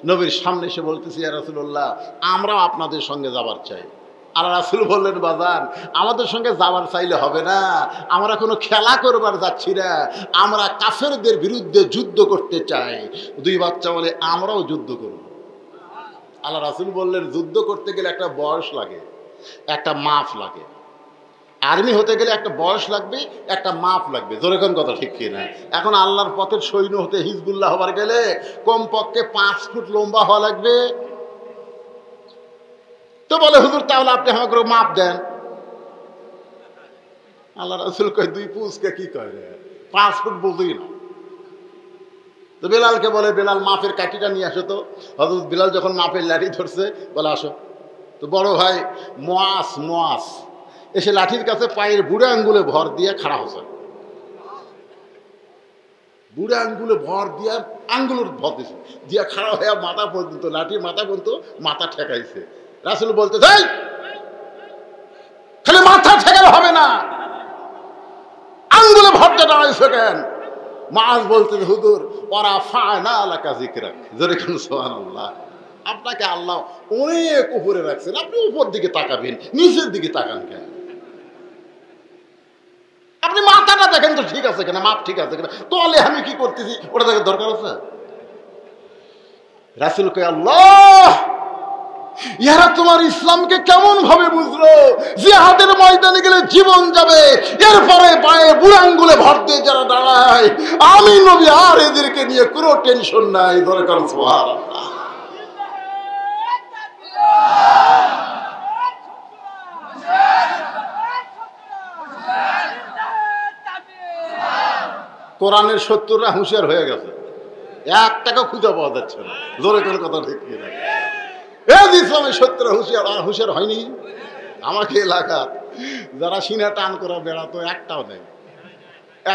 নবীর সামনে এসে বলতেছে ইয়া রাসূলুল্লাহ, আমরাও আপনাদের সঙ্গে যাবার চাই। আল্লাহ রাসূল বললেন বাজান, আমাদের সঙ্গে যাবার চাইলে হবে না, আমরা কোনো খেলা করবার যাচ্ছি না, আমরা কাফেরদের বিরুদ্ধে যুদ্ধ করতে চাই। 2 বাচ্চা বলে আমরাও যুদ্ধ করব। আল্লাহ রাসূল বললেন যুদ্ধ করতে গেলে একটা বয়স লাগে, একটা মাপ লাগে। আর্মি হতে গেলে একটা বয়স লাগবে, একটা মাপ লাগবে। জোরে কোন কথা ঠিক কি না? এখন আল্লাহর পথের সৈন্য হতে হিজবুল্লাহ হবার গেলে কমপক্ষে 5 ফুট লম্বা হওয়া লাগবে। তো বলে হুজুর তাহলে আপনি আমাকে মাপ দেন। আল্লাহ রাসূল কয় 2 পুষকে কি কয় রে, 5 ফুট বুঝি না। তো বেলালকে বলে বেলাল মাপের কাঠিটা নিয়ে আসো তো। হযরত বেলাল যখন মাপের লাঠি ধরছে বলে আসো। তো বড় ভাই মুআস এসে লাঠির কাছে পায়ের বুড়ো আঙ্গুলে ভর দিয়ে খাড়া হচ্ছে। বুড়ো আঙ্গুলে ভর দিয়ে আঙ্গুলের ভর দিয়েছে, দিয়ে খাড়া হয়ে মাথা পর্যন্ত, লাঠির মাথা পর্যন্ত মাথা ঠেকাইছে। রাসূল বলতে যাই খালি মাথা ঠেকালে হবে না, আঙ্গুলে ভরটা দাঁড়াইছে কেন? মুআজ বলতে হুজুর ওরা ফানা আলাকা যিকরাক। জোরে কোন সুবহানাল্লাহ। আপনাকে আল্লাহ অনেক উপরে রাখছেন, আপনি উপর দিকে তাকাবেন, নিচের দিকে তাকান কেন? আপনি মাথাটা দেখেন তো ঠিক আছে কিনা, মাপ ঠিক আছে কিনা, তলে আমি কি করতেছি ওটা দেখার দরকার আছে? রাসূল কয় আল্লাহ, ইহারা তোমার ইসলামকে কেমন ভাবে বুঝলো? জিহাদের ময়দানে গেলে জীবন যাবে, এরপরে পায়ে বুড়ো আঙ্গুলে ভর দিয়ে যারা দাঁড়ায়, আমি নবী আর এদেরকে নিয়ে কোনো টেনশন নাই। দরকার সুবহানাল্লাহ। কোরআনের শত্রুরা হুঁশিয়ার হয়ে গেছে, 1 টাকা খুঁজে পাওয়া যাচ্ছে না। জোরে করে কথা ঠিক কিনা? ইসলামের শত্রুরা হুঁশিয়ার হয়নি। আমাকে এলাকার যারা সিনা টান করা বেড়াতো একটাও নেই।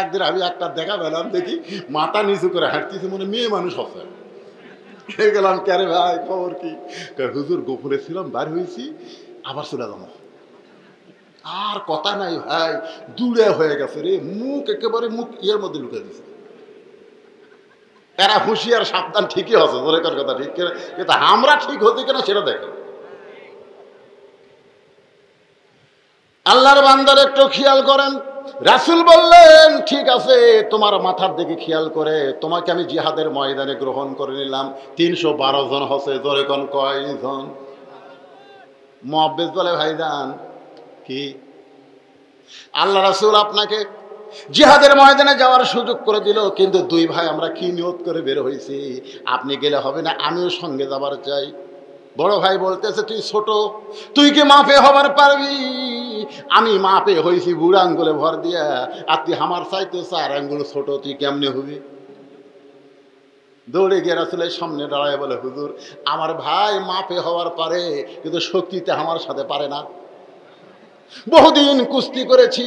একদিন আমি একটা দেখা পেলাম, দেখি মাথা নিচু করে হাঁটতেছে, মনে মেয়ে মানুষ আছে। গেলাম ক্যারে ভাই খবর কি? হুজুর গোপনে ছিলাম, বার হয়েছি, আবার চলে যাবো। আর কথা নাই ভাই, দূরে হয়ে গেছে রে, মুখ একেবারে মুখ ইয়ের মধ্যে ঢুকে দিছে। এরা হুঁশিয়ার সাবধান ঠিকই আছে, জোরে কার কথা ঠিক কিনা, কিন্তু আমরা ঠিক হতে কিনা সেটা দেখেন। আল্লাহর বান্দার একটু খেয়াল করেন। রাসূল বললেন ঠিক আছে, তোমার মাথার দিকে খেয়াল করে তোমাকে আমি জিহাদের ময়দানে গ্রহণ করে নিলাম। 312 জন হচ্ছে। জোরে কোন কয়জন? মুআব্বিস বলে ভাইজান কি আল্লাহ রাসূল আপনাকে জিহাদের ময়দানে যাওয়ার সুযোগ করে দিল, কিন্তু 2 ভাই আমরা কি নিয়ত করে বের হয়েছি, আপনি গেলে হবে না, আমিও সঙ্গে যাবার চাই। বড় ভাই বলতেছে তুই ছোট, তুই কি মাপে হবার পারবি? আমি মাপে হয়েছি বুড়ো আঙ্গুলে ভর দিয়া, আর তুই আমার চাইতে 4 আঙ্গুল ছোট, তুই কেমনে হবি? দৌড়ে গিয়ে রাসূলের সামনে দাঁড়ায় বলে হুজুর আমার ভাই মাপে হওয়ার পারে, কিন্তু শক্তিতে আমার সাথে পারে না। বহুদিন কুস্তি করেছি,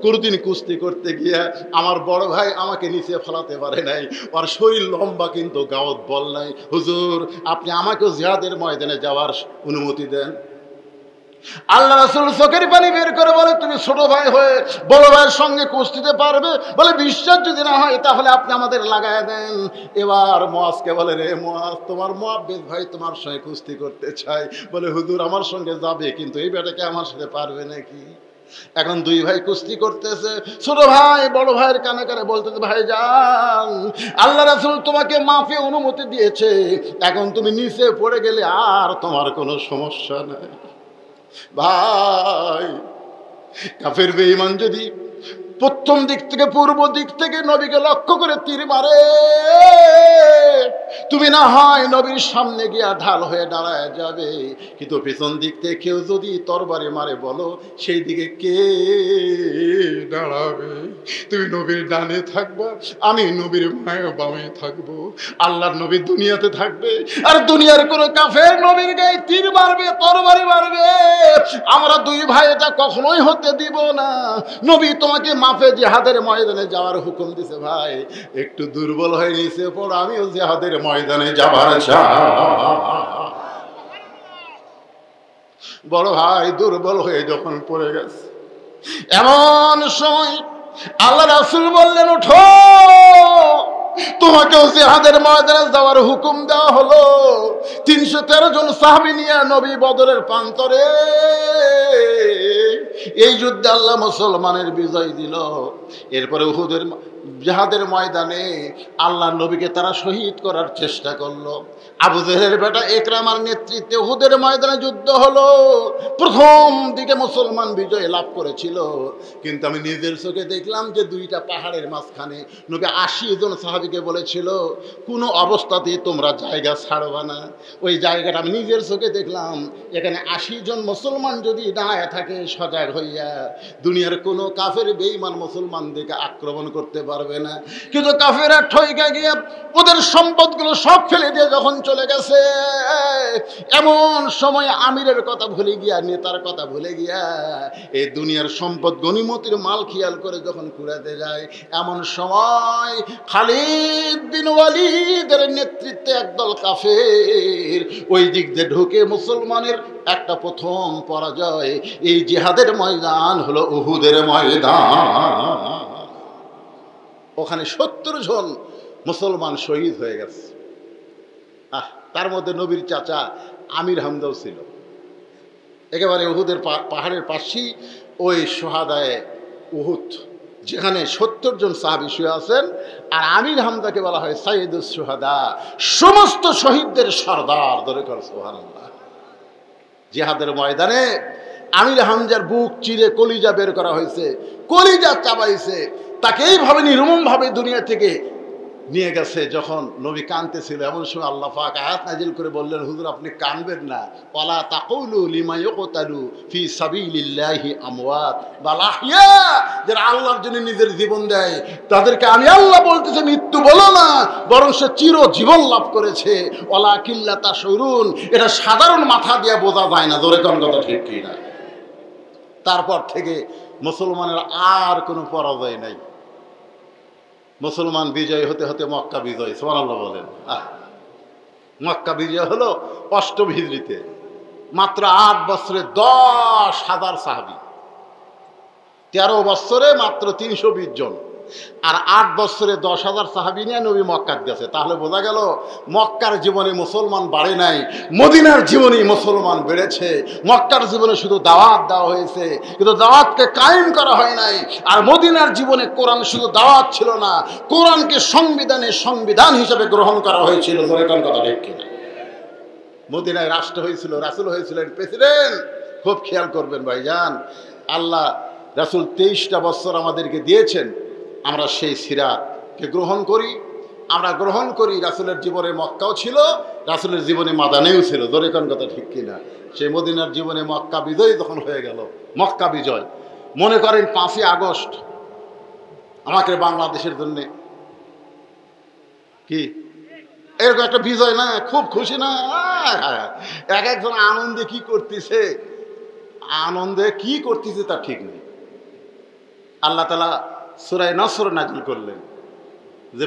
কোনদিন কুস্তি করতে গিয়ে আমার বড় ভাই আমাকে নিচে ফেলাতে পারে নাই, আর শরীর লম্বা কিন্তু গাওত বল নাই। হুজুর আপনি আমাকেও জিহাদের ময়দানে যাওয়ার অনুমতি দেন। আল্লাহ রাসূল চোখের পানি বের করে বলে, তুমি ছোট ভাই হয়ে বড় ভাইয়ের সঙ্গে কুস্তিতে পারবে? বলে, বিশ্বাস যদি না হয় তাহলে আপনি আমাদের লাগায় দেন। এবার মুয়াজকে বলে, রে মুয়াজ, তোমার মুয়াব্বিদ ভাই তোমার সঙ্গে কুস্তি করতে চাই। বলে, হুজুর আমার সঙ্গে যাবে, কিন্তু এই বেটাকে আমার সাথে পারবে নাকি? এখন দুই ভাই কুস্তি করতেছে। ছোট ভাই বড় ভাইয়ের কানে কানে বলতেছে, ভাই যান, আল্লাহ রাসূল তোমাকে মাফে অনুমতি দিয়েছে, এখন তুমি নিচে পড়ে গেলে আর তোমার কোনো সমস্যা নাই। ভাই, কাফের বেঈমান যদি প্রথম দিক থেকে পূর্ব দিক থেকে নবীকে লক্ষ্য করে তীর মারে, তুমি না হয় নবীর সামনে গিয়া ঢাল হয়ে দাঁড়ায় যাবে, কিন্তু পেছন দিক থেকে কেউ যদি তরবারি মারে, বলো সেই দিকে কে দাঁড়াবে? তুমি নবীর ডানে থাকবা, আমি নবীর মায়ের বামে থাকবো। আল্লাহর নবী দুনিয়াতে থাকবে, আর দুনিয়ার কোনো কাফের নবীর গায়ে তীর মারবে, তরবারি মারবে, আমরা দুই ভাই এটা কখনোই হতে দিব না। নবী তোমাকে মাফে জিহাদের ময়দানে যাওয়ার হুকুম দিছে। ভাই একটু দুর্বল হয়ে নিছে পড়, আমিও জিহাদের ময়দানে যাবার চাই। বড় ভাই দুর্বল হয়ে যখন পড়ে গেছে, এমন সময় আল্লাহ রাসূল বললেন, ওঠো, তোমাকেও জিহাদের ময়দানে যাওয়ার হুকুম দেওয়া হলো। 313 জন সাহাবী নিয়ে নবী বদরের প্রান্তরে এই যুদ্ধে আল্লাহ মুসলমানের বিজয় দিল। এরপরে উহুদের জিহাদের ময়দানে আল্লাহ নবীকে তারা শহীদ করার চেষ্টা করলো। আবু জেহেলের বেটা ইকরামার নেতৃত্বে উহুদের ময়দানে যুদ্ধ হলো। প্রথম দিকে মুসলমান বিজয় লাভ করেছিল, কিন্তু আমি নিজের চোখে দেখলাম যে দুইটা পাহাড়ের মাঝখানে নবী 80 জন সাহাবীকে বলেছিল, কোনো অবস্থাতেই তোমরা জায়গা ছাড়বা না। ওই জায়গাটা আমি নিজের চোখে দেখলাম। এখানে 80 জন মুসলমান যদি দাঁড়ায় থাকে সজাগ হইয়া, দুনিয়ার কোনো কাফের বেঈমান মুসলমানদেরকে আক্রমণ করতে পারবে না। কিন্তু কাফেররা ঠইকা গিয়ে ওদের সম্পদগুলো সব ফেলে দিয়ে যখন চলে গেছে, এমন সময় আমিরের কথা ভুলে গিয়া, নেতার কথা ভুলে গিয়া, এই দুনিয়ার সম্পদ গনিমতের মাল খেয়াল করে যখন কুড়াতে যায়, এমন সময় খালিদ বিন ওয়ালিদের নেতৃত্বে একদল কাফের ওই দিক দিয়ে ঢুকে মুসলমানের একটা প্রথম পরাজয়। এই জিহাদের ময়দান হলো উহুদের ময়দান। ওখানে 70 জন মুসলমান শহীদ হয়ে গেছে। তার মধ্যে নবীর চাচা আমির হামজাও ছিল। একেবারে উহুদের পাহাড়ের পাশেই ওই সোহাদায়ে উহুদ, যেখানে 70 জন সাহাবী শুয়ে আছেন। আর আমির হামজাকে বলা হয় সাইয়্যিদুস শুহাদা, সমস্ত শহীদদের সর্দার। ধরে কর সুবহানাল্লাহ। জিহাদের ময়দানে আমির হামজার বুক চিরে কলিজা বের করা হয়েছে, কলিজা চাবাইছে, তাকে এইভাবে নির্মমভাবে দুনিয়া থেকে নিয়ে গেছে। যখন নবী কাঁদতেছিল, এমন সময় আল্লাহ পাক আয়াত নাজিল করে বললেন, হুজুর আপনি কাঁদবেন না। ওয়ালা তাকুলু লিমা ইউকতালু ফি সাবিলিল্লাহি আমওয়াত বাল আহইয়া, যারা আল্লাহর জন্য নিজের জীবন দেয় তাদেরকে আমি আল্লাহ বলতেছি মৃত্যু বলো না, বরং সে চিরজীবন লাভ করেছে। ওয়ালা কিল্লা তাশউরুন, এটা সাধারণ মাথা দিয়ে বোঝা যায় না। জোরে কোন কথা ঠিক কি না? তারপর থেকে মুসলমানের আর কোনো পরাজয় নাই। মুসলমান বিজয় হতে হতে মক্কা বিজয়, সুবহানাল্লাহ বলেন। মক্কা বিজয় হলো 8ম হিজরিতে। মাত্র 8 বছরে 10,000 সাহাবী, 13 বছরে মাত্র 320 জন, আর 8 বছরে 10,000 সাহাবী নিয়ে নবী মক্কাত গেছে। তাহলে বোঝা গেল মক্কার জীবনে মুসলমান বাড়ে নাই, মদিনার জীবনে মুসলমান বেড়েছে। মক্কার জীবনে শুধু দাওয়াত দেওয়া হয়েছে, কিন্তু দাওয়াতকে কায়েম করা হয় নাই। আর মদিনার জীবনে কোরআন শুধু দাওয়াত ছিল না, কোরআনকে সংবিধান হিসেবে গ্রহণ করা হয়েছিল। কথা ঠিক কিনা? মদিনায় রাষ্ট্র হয়েছিল, রাসূল হয়েছিলেন প্রেসিডেন্ট। খুব খেয়াল করবেন ভাইজান, আল্লাহ রাসূল 23টা বছর আমাদেরকে দিয়েছেন, আমরা সেই সিরাতকে গ্রহণ করি। আমরা গ্রহণ করি রাসূলের জীবনে মক্কাও ছিল, রাসূলের জীবনে মাদানেও ছিল। জোরে কোন কথা ঠিক কিনা? সেই মদিনার জীবনে মক্কা বিজয় যখন হয়ে গেল, মক্কা বিজয় মনে করেন 5ই আগস্ট আমাকে বাংলাদেশের জন্য কি এরকম একটা বিজয় না? খুব খুশি না? এক একজন আনন্দে কি করতেছে তা ঠিক নেই। আল্লাহ তাআলা সূরা নসর নাজিল করলেন যে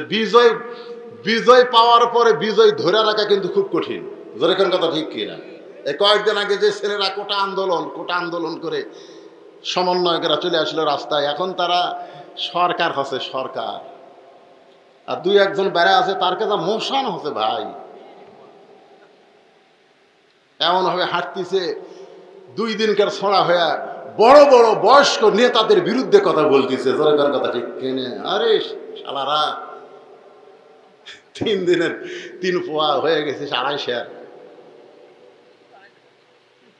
বিজয় পাওয়ার পরে বিজয় ধরে রাখা কিন্তু খুব কঠিন। জোরে কোন কথা ঠিক কিনা? এই কয়েকদিন আগে যে ছেলেরা কোটা আন্দোলন করে সমন্বয়কেরা চলে আসলো রাস্তায়, এখন তারা সরকার হচ্ছে সরকার। আর দুই একজন বেড়া আছে তার কাছে মোশান হচ্ছে ভাই, এমন ভাবে হাঁটতেছে 2 দিনকার ছড়া হয়ে বড় বড় বয়স্ক নেতাদের বিরুদ্ধে কথা বলতেছে। জনগণের কথা ঠিক কেনে? আরে শালারা 3 দিনের 3 পোয়া হয়ে গেছে 250।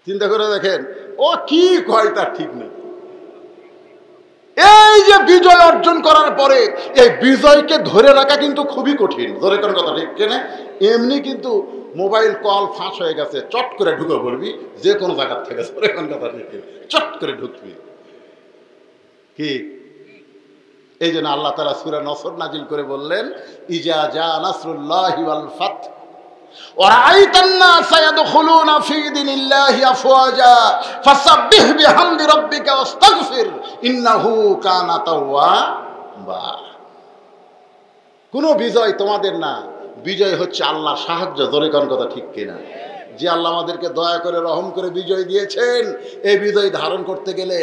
চিন্তা করে দেখেন ও কি কয় তার ঠিক নেই। এই যে বিজয় অর্জন করার পরে এই বিজয়কে ধরে রাখা কিন্তু খুবই কঠিন। জনগণের কথা ঠিক কেনে? এমনি কিন্তু মোবাইল কল ফাঁস হয়ে গেছে, চট করে ঢুকে পড়বি যে কোনো জায়গার থেকে। জনগণের কথা ঠিক চট করে ঢুকবি কি? এই জন্য আল্লাহ তাআলা সূরা নসর নাজিল করে বললেন, ইজা জা নাসরুল্লাহি ওয়াল ফাত ওয়া রাআইতান নাসা ইয়াদখুলুনা ফী দীনিল্লাহি আফওয়াজা ফাসাব্বিহ বিহামদি রাব্বিকা ওয়াস্তাগফির ইন্নাহু কানা তাওয়াবা। কোনো বিজয় তোমাদের না, বিজয় হচ্ছে আল্লাহর সাহায্য। জোরে কোন কথা ঠিক কিনা? যে আল্লাহ আমাদেরকে দয়া করে রহম করে বিজয় দিয়েছেন, এই বিজয় ধারণ করতে গেলে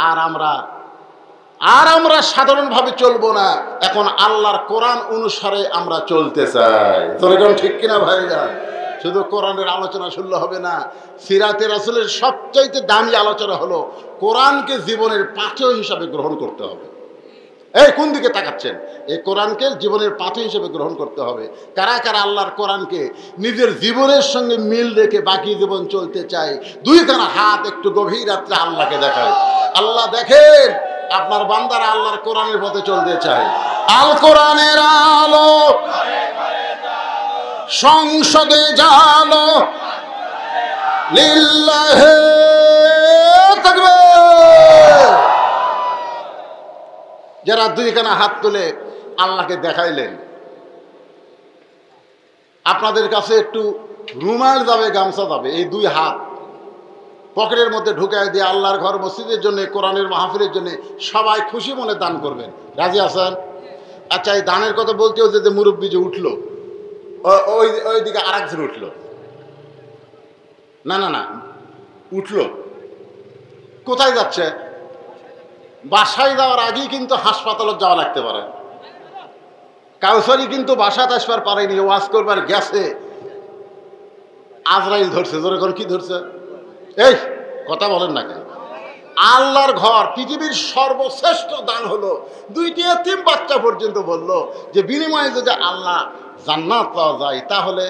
আর আমরা সাধারণভাবে চলবো না, এখন আল্লাহর কোরআন অনুসারে আমরা চলতে চাই। জোরে কোন ঠিক কিনা ভাইরা? শুধু কোরআনের আলোচনা শুনলে হবে না, সিরাতে রাসূলের সবচাইতে দামি আলোচনা হলো কোরআনকে জীবনের পাথেয় হিসাবে গ্রহণ করতে হবে। এই কোন দিকে তাকাচ্ছেন? এই কোরআনকে জীবনের পাথেয় হিসেবে গ্রহণ করতে হবে। কারা কারা আল্লাহর কোরআনকে নিজের জীবনের সঙ্গে মিল রেখে বাকি জীবন চলতে চায়? 2 হাত একটু গভীর রাত্রে আল্লাহকে দেখায়। আল্লাহ দেখেন আপনার বান্দারা আল্লাহর কোরআনের পথে চলতে চায়। আল কোরআনের আলো সংসদে জালো, লিল্লাহে তাকবীর। যারা 2 হাত তুলে আল্লাহকে দেখাইলেন, আপনাদের কাছে একটু রুমাল যাবে, গামছা যাবে, এই 2 হাত পকেটের মধ্যে ঢুকায় দিয়ে আল্লাহর ঘর মসজিদের জন্য, কোরআনের মাহফিলের জন্য সবাই খুশি মনে দান করবেন। রাজি আছেন? আচ্ছা, এই দানের কথা বলতেও যে মুরব্বী যে উঠলো, ওইদিকে আরেকজন উঠলো, না উঠলো, কোথায় যাচ্ছে? বাসায় যাওয়ার আগেই কিন্তু হাসপাতালে যাওয়া লাগতে পারে। কাউসারি কিন্তু বাসাতে আসবার পারেনি, ওয়াজ করবার গেছে, আজরাইল ধরছে। জোরে কোন কি ধরছে? এই কথা বলেন না কেন? আল্লাহর ঘর পৃথিবীর সর্বশ্রেষ্ঠ দান হলো 2টি এতিম বাচ্চা পর্যন্ত বলল যে বিনিময়ে যদি আল্লাহ জান্নাত পাওয়া যায় তাহলে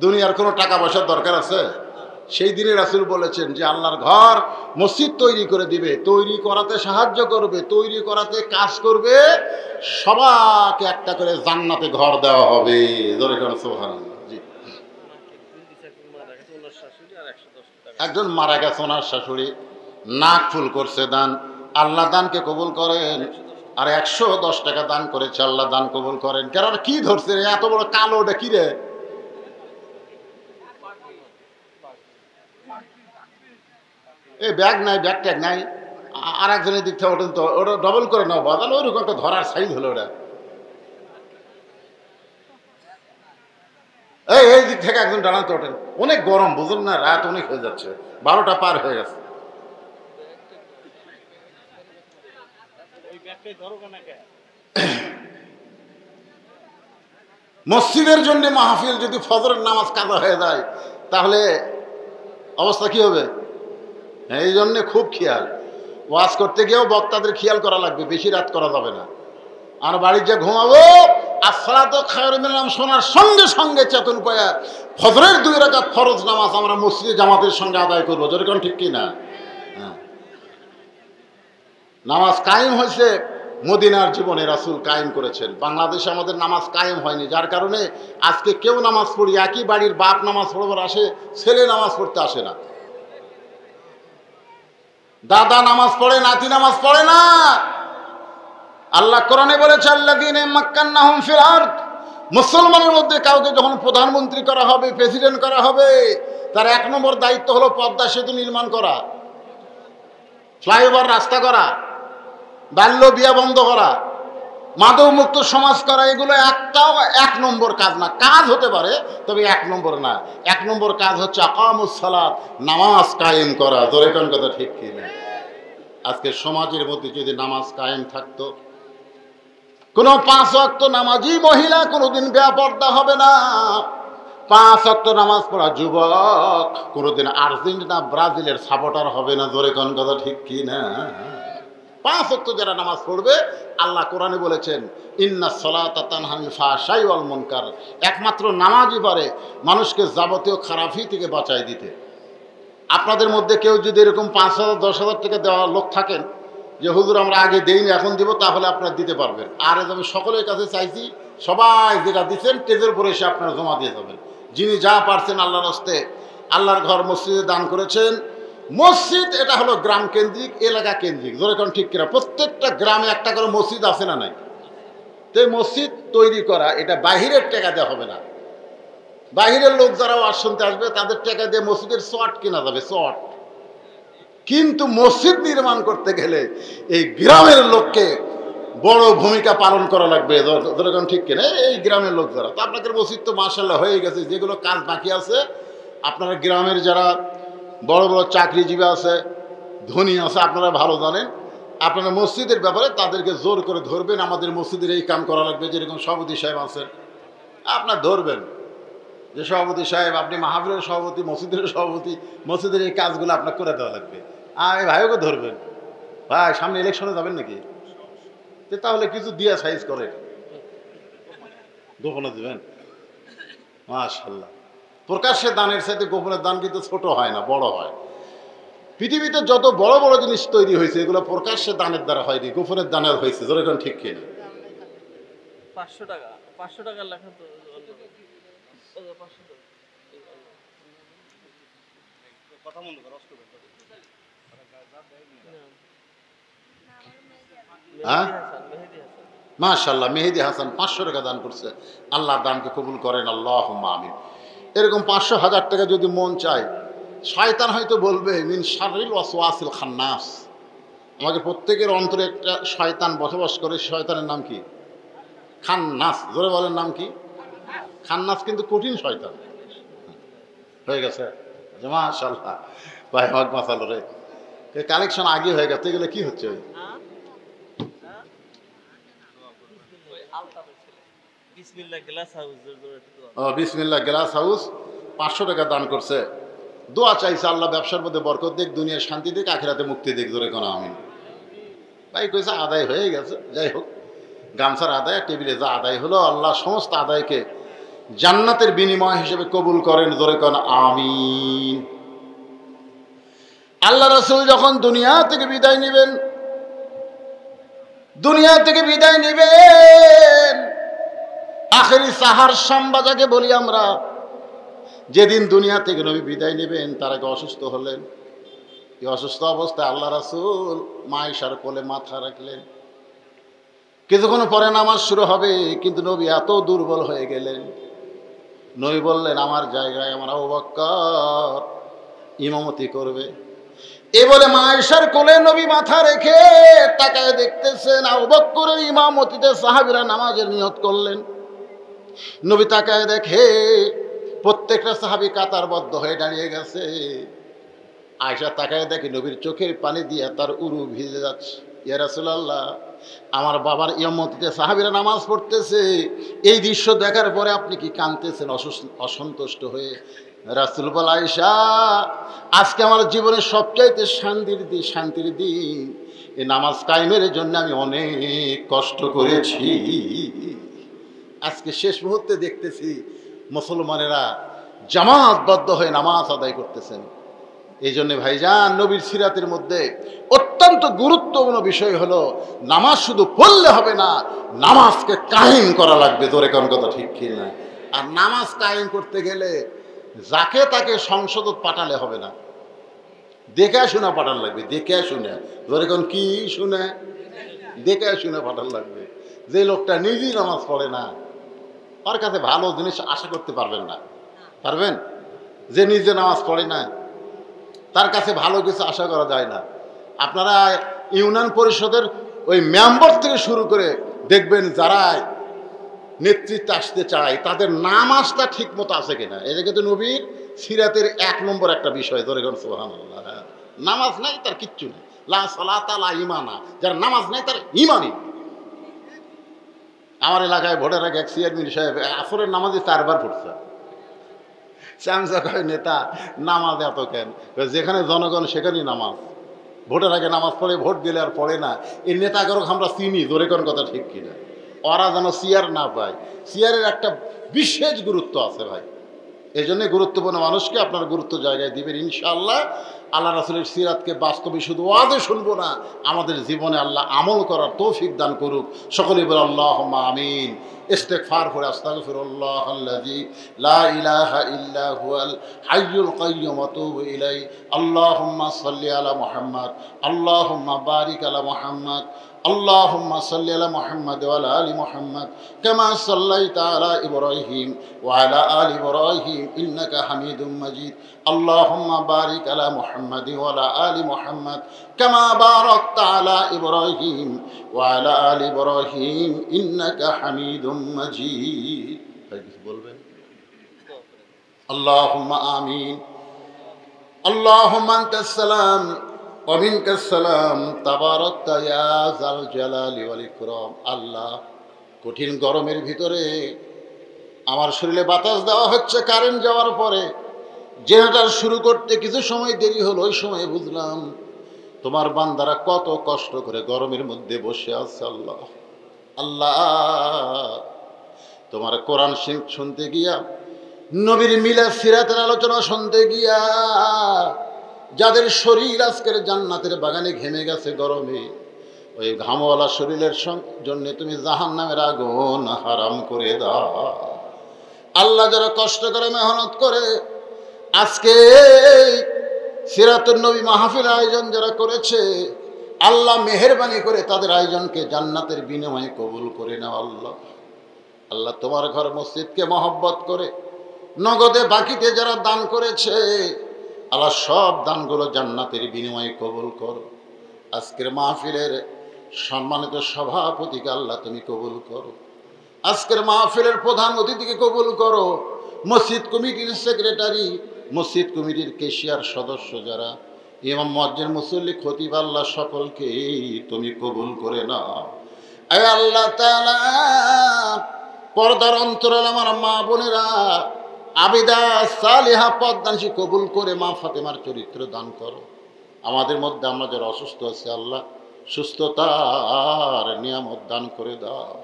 দুনিয়ার কোনো টাকা পয়সার দরকার আছে? সেই দিনে রাসূল বলেছেন যে আল্লাহর ঘর মসজিদ তৈরি করে দিবে, তৈরি করাতে সাহায্য করবে, তৈরি করাতে কাজ করবে, সবাইকে একটা করে জান্নাতে ঘর দেওয়া হবে। জোরে কোন সুবহানাল্লাহ। জি, একজন মারা গেছে, ওনার শাশুড়ি নাক ফুল করছে দান। আল্লাহ দানকে কবুল করেন। আর 110 টাকা দান করেছে, আল্লাহ দান কবুল করেন। কারণ কি ধরছে রে এত বড় কালো? ওটা কি রে? এই ব্যাগ নাই, ব্যাগ ট্যাগ নাই। আর একজনের দিক থেকে ওঠেন তো, ওটা ডবল করে নাও বাদাল, ওইরকম একটা ধরার সাইজ হলো ওটা। এই দিক থেকে একজন দাঁড়াতে ওঠেন। অনেক গরম, বুঝুন না, রাত অনেক হয়ে যাচ্ছে, 12টা পার হয়ে গেছে। মসজিদের জন্য মাহফিল যদি ফজরের নামাজ কাজা হয়ে যায় তাহলে অবস্থা কি হবে? এই জন্যে খুব খেয়াল, ওয়াজ করতে গিয়েও বক্তাদের খেয়াল করা লাগবে, বেশি রাত করা যাবে না। আর বাড়ির যে ঘুমাবো আসসালাতু খায়রুম মিনান নাওম শোনার সঙ্গে সঙ্গে চেতন পায়া ফজরের 2 রাকাত ফরজ নামাজ আমরা মসজিদে জামাতের সঙ্গে আদায় করবো। যেরকম ঠিক কি না? নামাজ কায়েম হয়েছে মদিনার জীবনে, রাসূল কায়েম করেছেন। বাংলাদেশে আমাদের নামাজ কায়েম হয়নি, যার কারণে আজকে কেউ নামাজ পড়ি, একই বাড়ির বাপ নামাজ পড়বার আসে, ছেলে নামাজ পড়তে আসে না, দাদা নামাজ পড়ে, নাতি নামাজ পড়ে না। আল্লাহ কোরআনে বলেছে আল্লাযীনা মাক্কান্নাহুম ফিল আরদ, মুসলমানের মধ্যে কাউকে যখন প্রধানমন্ত্রী করা হবে, প্রেসিডেন্ট করা হবে, তার 1 নম্বর দায়িত্ব হলো পদ্মা সেতু নির্মাণ করা, ফ্লাইওভার রাস্তা করা, বাল্য বিয়া বন্ধ করা, মাদক মুক্ত সমাজ করা, এগুলো একটাও 1 নম্বর কাজ না। কাজ হতে পারে, তবে 1 নম্বর না। 1 নম্বর কাজ হচ্ছে আকামুস সালাত, নামাজ কায়েম করা। জোরে কোন কথা ঠিক কি না? আজকে সমাজের মধ্যে যদি নামাজ কায়েম থাকতো, কোনো 5 ওয়াক্ত নামাজি মহিলা কোনোদিন বেপরদা হবে না। 5 ওয়াক্ত নামাজ পড়া যুবক কোনোদিন আর্জেন্টিনা ব্রাজিলের সাপোর্টার হবে না। জোরে কোন কথা ঠিক কি না? 5 ওয়াক্ত যারা নামাজ পড়বে, আল্লাহ কোরআনে বলেছেন ইন্নাস সালাতা তানহা আনিল ফাহশাই ওয়াল মুনকার, একমাত্র নামাজই পারে মানুষকে যাবতীয় খারাপি থেকে বাঁচায় দিতে। আপনাদের মধ্যে কেউ যদি এরকম 5,000 10,000 টাকা দেওয়া লোক থাকেন যে হুজুর আমরা আগে দেইনি এখন দিব, তাহলে আপনারা দিতে পারবেন। আর আমি সকলের কাছে চাইছি, সবাই যেটা দিচ্ছেন স্টেজের উপরে এসে আপনারা জমা দিয়ে যাবেন। যিনি যা পারছেন আল্লাহর হস্তে, আল্লাহর ঘর মসজিদে দান করেছেন। মসজিদ এটা হলো গ্রাম কেন্দ্রিক, এলাকা কেন্দ্রিক। যেরকম ঠিক কিনা, প্রত্যেকটা গ্রামে একটা করে মসজিদ আছে না নাই? তো এই মসজিদ তৈরি করা, এটা বাহিরের টাকা দেওয়া হবে না। বাহিরের লোক যারা ওয়াজ শুনতে আসবে তাদের টাকা দিয়ে মসজিদের চট কেনা যাবে, চট। কিন্তু মসজিদ নির্মাণ করতে গেলে এই গ্রামের লোককে বড় ভূমিকা পালন করা লাগবে। যেরকম ঠিক কিনা, এই গ্রামের লোক যারা, তো আপনাদের মসজিদ তো মাশাআল্লাহ হয়ে গেছে। যেগুলো কাজ বাকি আছে, আপনারা গ্রামের যারা বড় বড় চাকরিজীবী আছে, ধনী আছে, আপনারা ভালো জানেন। আপনারা মসজিদের ব্যাপারে তাদেরকে জোর করে ধরবেন, আমাদের মসজিদের এই কাম করা লাগবে। যেরকম সভাপতি সাহেব আছেন, আপনার ধরবেন যে সভাপতি সাহেব, আপনি মাহফিলের সভাপতি, মসজিদের সভাপতি, মসজিদের এই কাজগুলো আপনার করে দেওয়া লাগবে। আর এই ভাইকে ধরবেন, ভাই সামনে ইলেকশনে যাবেন নাকি, তাহলে কিছু দিয়ে সাইজ করে গোপনে দেবেন। মাশাআল্লাহ, প্রকাশ্যে দানের সাথে গোপনের দান কিন্তু ছোট হয় না, বড় হয়। পৃথিবীতে যত বড় বড় জিনিস তৈরি হয়েছে, এগুলো প্রকাশ্যে দানের দ্বারা হয়নি, গোপনের দানের হয়েছে। যেরকম ঠিক কিনা? 500 টাকা, 500 টাকার লেখা তো কথা মনে করো। হ্যাঁ, মাশাআল্লাহ, মেহেদি হাসান 500 টাকা দান করছে। আল্লাহ দানকে কবুল করেন, আল্লাহুম্মা আমিন। এরকম 500,000 টাকা যদি মন চায়, শয়তান হয়তো বলবে মিন শাররিল ওয়াসওয়াসিল খান্নাস, আমাদের প্রত্যেকের অন্তরে একটা শয়তান বসবাস করে। শয়তানের নাম কি? খান্নাস। জোরে বলেন, নাম কি? খান্নাস। কিন্তু কঠিন শয়তান হয়ে গেছে। মাশাআল্লাহ, ভাই হক মাসাল রে, কালেকশন আগে হয়ে গেছে। এগুলো কি হচ্ছে? ওই বিসমিল্লাহ গ্লাস হাউস 500 টাকা দান করছে। দোয়া চাইছে আল্লাহ ব্যবসার মধ্যে বরকত দিক, দুনিয়ার শান্তি দিক, আখিরাতে মুক্তি দিক। জোরে কোন আমিন। ভাই কইছে আদায় হয়ে গেছে। যাই হোক, গামছার আদায়, টেবিলে যা আদায় হলো, আল্লাহ সমস্ত আদায়কে জান্নাতের বিনিময় হিসেবে কবুল করেন। জোরে কোন আমিন। আল্লাহ রাসূল যখন দুনিয়া থেকে বিদায় নেবেন, আখেরি সাহার সম্বাদাকে বলি আমরা, যেদিন দুনিয়া থেকে নবী বিদায় নেবেন, তার আগে অসুস্থ হলেন। এই অসুস্থ অবস্থায় আল্লাহ রাসূল মায়েশার কোলে মাথা রাখলেন। কিছুক্ষণ পরে নামাজ শুরু হবে, কিন্তু নবী এত দুর্বল হয়ে গেলেন। নবী বললেন, আমার জায়গায় আমার আবু বকর ইমামতি করবে। এ বলে মায়েশার কোলে নবী মাথা রেখে তাকায় দেখতেছেন, আবু বকরের ইমামতিতে সাহাবীরা নামাজের নিয়ত করলেন। নবী তাকায় দেখে প্রত্যেকটা সাহাবী কাতারবদ্ধ হয়ে দাঁড়িয়ে গেছে। আয়েশা তাকায় দেখে নবীর চোখের পানি দিয়ে তার উরু ভিজে যাচ্ছে। ইয়া রাসূলুল্লাহ, আমার বাবার ইমামতিতে সাহাবীরা নামাজ পড়তেছে, এই দৃশ্য দেখার পরে আপনি কি কাঁদতেছেন অসন্তুষ্ট হয়ে? রাসূল বলে, আয়েশা, আজকে আমার জীবনের সবচাইতে শান্তির দিন। এই নামাজ কায়েমের জন্য আমি অনেক কষ্ট করেছি। আজকে শেষ মুহূর্তে দেখতেছি মুসলমানেরা জামাতবদ্ধ হয়ে নামাজ আদায় করতেছেন। এই জন্য ভাইজান, নবীর সিরাতের মধ্যে অত্যন্ত গুরুত্বপূর্ণ বিষয় হলো, নামাজ শুধু পড়লে হবে না, নামাজকে কায়েম করা লাগবে। জোরে কোন কথা ঠিক কি না? আর নামাজ কায়েম করতে গেলে যাকে তাকে সংসদ পাঠালে হবে না, দেখে শুনে পাঠান লাগবে। দেখে শুনে, জোরে কোন কি শুনে? দেখে শুনে পাঠান লাগবে। যে লোকটা নিজেই নামাজ পড়ে না, তার কাছে ভালো জিনিস আশা করতে পারবেন না। পারবেন? যে নিজে নামাজ পড়ে না, তার কাছে ভালো কিছু আশা করা যায় না। আপনারা ইউনিয়ন পরিষদের ওই মেম্বার থেকে শুরু করে দেখবেন যারা নেতৃত্বে আসতে চায় তাদের নামাজটা ঠিক মতো আছে কিনা। এটা কিন্তু নবীর সিরাতের 1 নম্বর একটা বিষয়। ধরে গেল সুবহানাল্লাহ, নামাজ নাই তার কিচ্ছু নেই। লা সালাতা লা ঈমানা, যার নামাজ নাই তার ঈমানই। আমার এলাকায় ভোটের আগে এক চেয়ারম্যান সাহেব আসরের নামাজে 4 বার পড়ছে। চামচা কয় নেতা নামাজ এত কেন? যেখানে জনগণ সেখানেই নামাজ। ভোটের আগে নামাজ পড়ে, ভোট দিলে আর পড়ে না। এই নেতাগরক আমরা চিনি, জোরে কোন কথা ঠিক কিনা। ওরা যেন চেয়ার না পায়। চেয়ারের একটা বিশেষ গুরুত্ব আছে ভাই। এই জন্য গুরুত্বপূর্ণ মানুষকে আপনার গুরুত্ব জায়গায় দিবেন ইনশাআল্লাহ। আল্লাহ রাসূলের সিরাতকে বাস্তবে শুধু ওয়াজে শুনবো না, আমাদের জীবনে আল্লাহ আমল করার তৌফিক দান করুক। সকলেই বলে আল্লাহুম্মা আমিন। ইস্তিগফার করে আস্তাগফিরুল্লাহাল্লাযী লা ইলাহা ইল্লা হুয়াল হাইয়ুল কাইয়্যুম ওয়া আতুবু ইলাইহি। আল্লাহুম্মা সাল্লি আলা মুহাম্মাদ, আল্লাহুম্মা বারিক আলা মুহাম্মাদ, اللهم صل على محمد وعلى آل محمد كما صليت على إبراهيم وعلى آل إبراهيم إنك حميد مجيد. اللهم بارك على محمد وعلى آل محمد كما باركت على إبراهيم وعلى آل إبراهيم إنك حميد مجيد. اللهم آمين. اللهم أنت السلام ومنك السلام تباركت يا ذا الجلال والإكرام. আল্লাহ, কঠিন গরমের ভিতরে আমার শরীরে বাতাস দেওয়া হচ্ছে কারেন্ট যাওয়ার পরে। জেনারেটর শুরু করতে কিছু সময় দেরি হলো। ওই সময় বুঝলাম তোমার বান্দারা কত কষ্ট করে গরমের মধ্যে বসে আছে। আল্লাহ আল্লাহ, তোমার কোরআন শুনতে গিয়া, নবীর মিলাদ সিরাতের আলোচনা শুনতে গিয়া যাদের শরীর আজকের জান্নাতের বাগানে ঘেমে গেছে গরমে, ওই ঘামওয়ালা শরীরের জন্য তুমি জাহান্নামের আগুন হারাম করে দাও। আল্লাহ, যারা কষ্ট করে মেহনত করে আজকে সিরাতুন নবী মাহফিল আয়োজন যারা করেছে, আল্লাহ মেহেরবানি করে তাদের আয়োজনকে জান্নাতের বিনিময়ে কবুল করে নাও। আল্লাহ আল্লাহ, তোমার ঘর মসজিদকে মহব্বত করে নগদে বাকিতে যারা দান করেছে, আল্লাহ সব দানগুলো জান্নাতের বিনিময়ে কবুল করো। আজকের মাহফিলের সম্মানিত সভাপতিকে আল্লাহ তুমি কবুল করো। আজকের মাহফিলের প্রধান অতিথিকে কবুল করো। মসজিদ কমিটির সেক্রেটারি, মসজিদ কমিটির কেশিয়ার সদস্য যারা, ইমাম মুয়াজ্জিন মুসল্লি খতিব, আল্লাহ সকলকে তুমি কবুল করে নাও। আয় আল্লাহ তাআলা, পর্দার অন্তরাল আমার মা বোনেরা আবিদা সালিহা পদ্মাংশী কবুল করে মা ফাতেমার চরিত্র দান করো। আমাদের মধ্যে আমরা যারা অসুস্থ আছে, আল্লাহ সুস্থতার নিয়ামত দান করে দাও।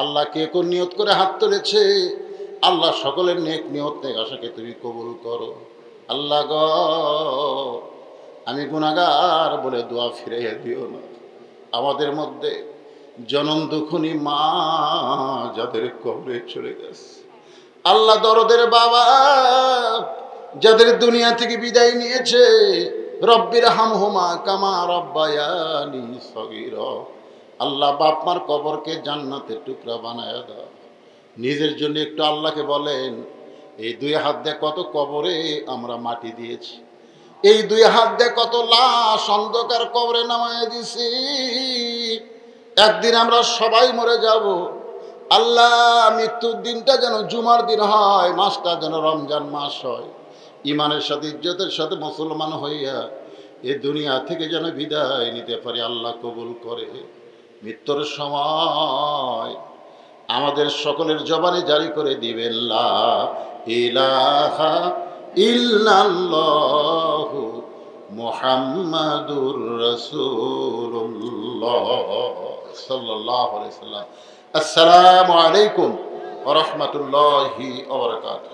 আল্লাহ, কে কোন নিয়ত করে হাত তুলেছে, আল্লাহ সকলের নেক নিয়ত নেক আশাকে তুমি কবুল করো। আল্লাহ গো, আমি গুনাহগার বলে দোয়া ফিরাইয়া দিও না। আমাদের মধ্যে জনম দুঃখিনী মা যাদের কবরে চলে গেছে, আল্লাহ দরদের বাবা যাদের দুনিয়া থেকে বিদায় নিয়েছে, রব্বির হামহুমা কামা রব্বায়ানি সগীরা। আল্লাহ, বাপ মার কবরকে জান্নাতের টুকরা বানায়া দাও। নিজের জন্য একটু আল্লাহকে বলেন, এই 2 হাত দিয়ে কত কবরে আমরা মাটি দিয়েছি, এই 2 হাত দিয়ে কত লাশ অন্ধকার কবরে নামায় দিছি। একদিন আমরা সবাই মরে যাব। আল্লাহ, মৃত্যুর দিনটা যেন জুমার দিন হয়, মাসটা যেন রমজান মাস হয়। ইমানের সাথে ইজ্জতের সাথে মুসলমান হইয়া এ দুনিয়া থেকে যেন বিদায় নিতে পারি। আল্লাহ কবুল করে। মৃত্যুর সময় আমাদের সকলের জবানে জারি করে দিবেন, লা ইলাহা ইল্লাল্লাহু মুহাম্মাদুর রাসূলুল্লাহ সাল্লাল্লাহু আলাইহি ওয়াসাল্লাম। আসসালামু আলাইকুম ওয়া রাহমাতুল্লাহি ওয়া বারাকাতুহু।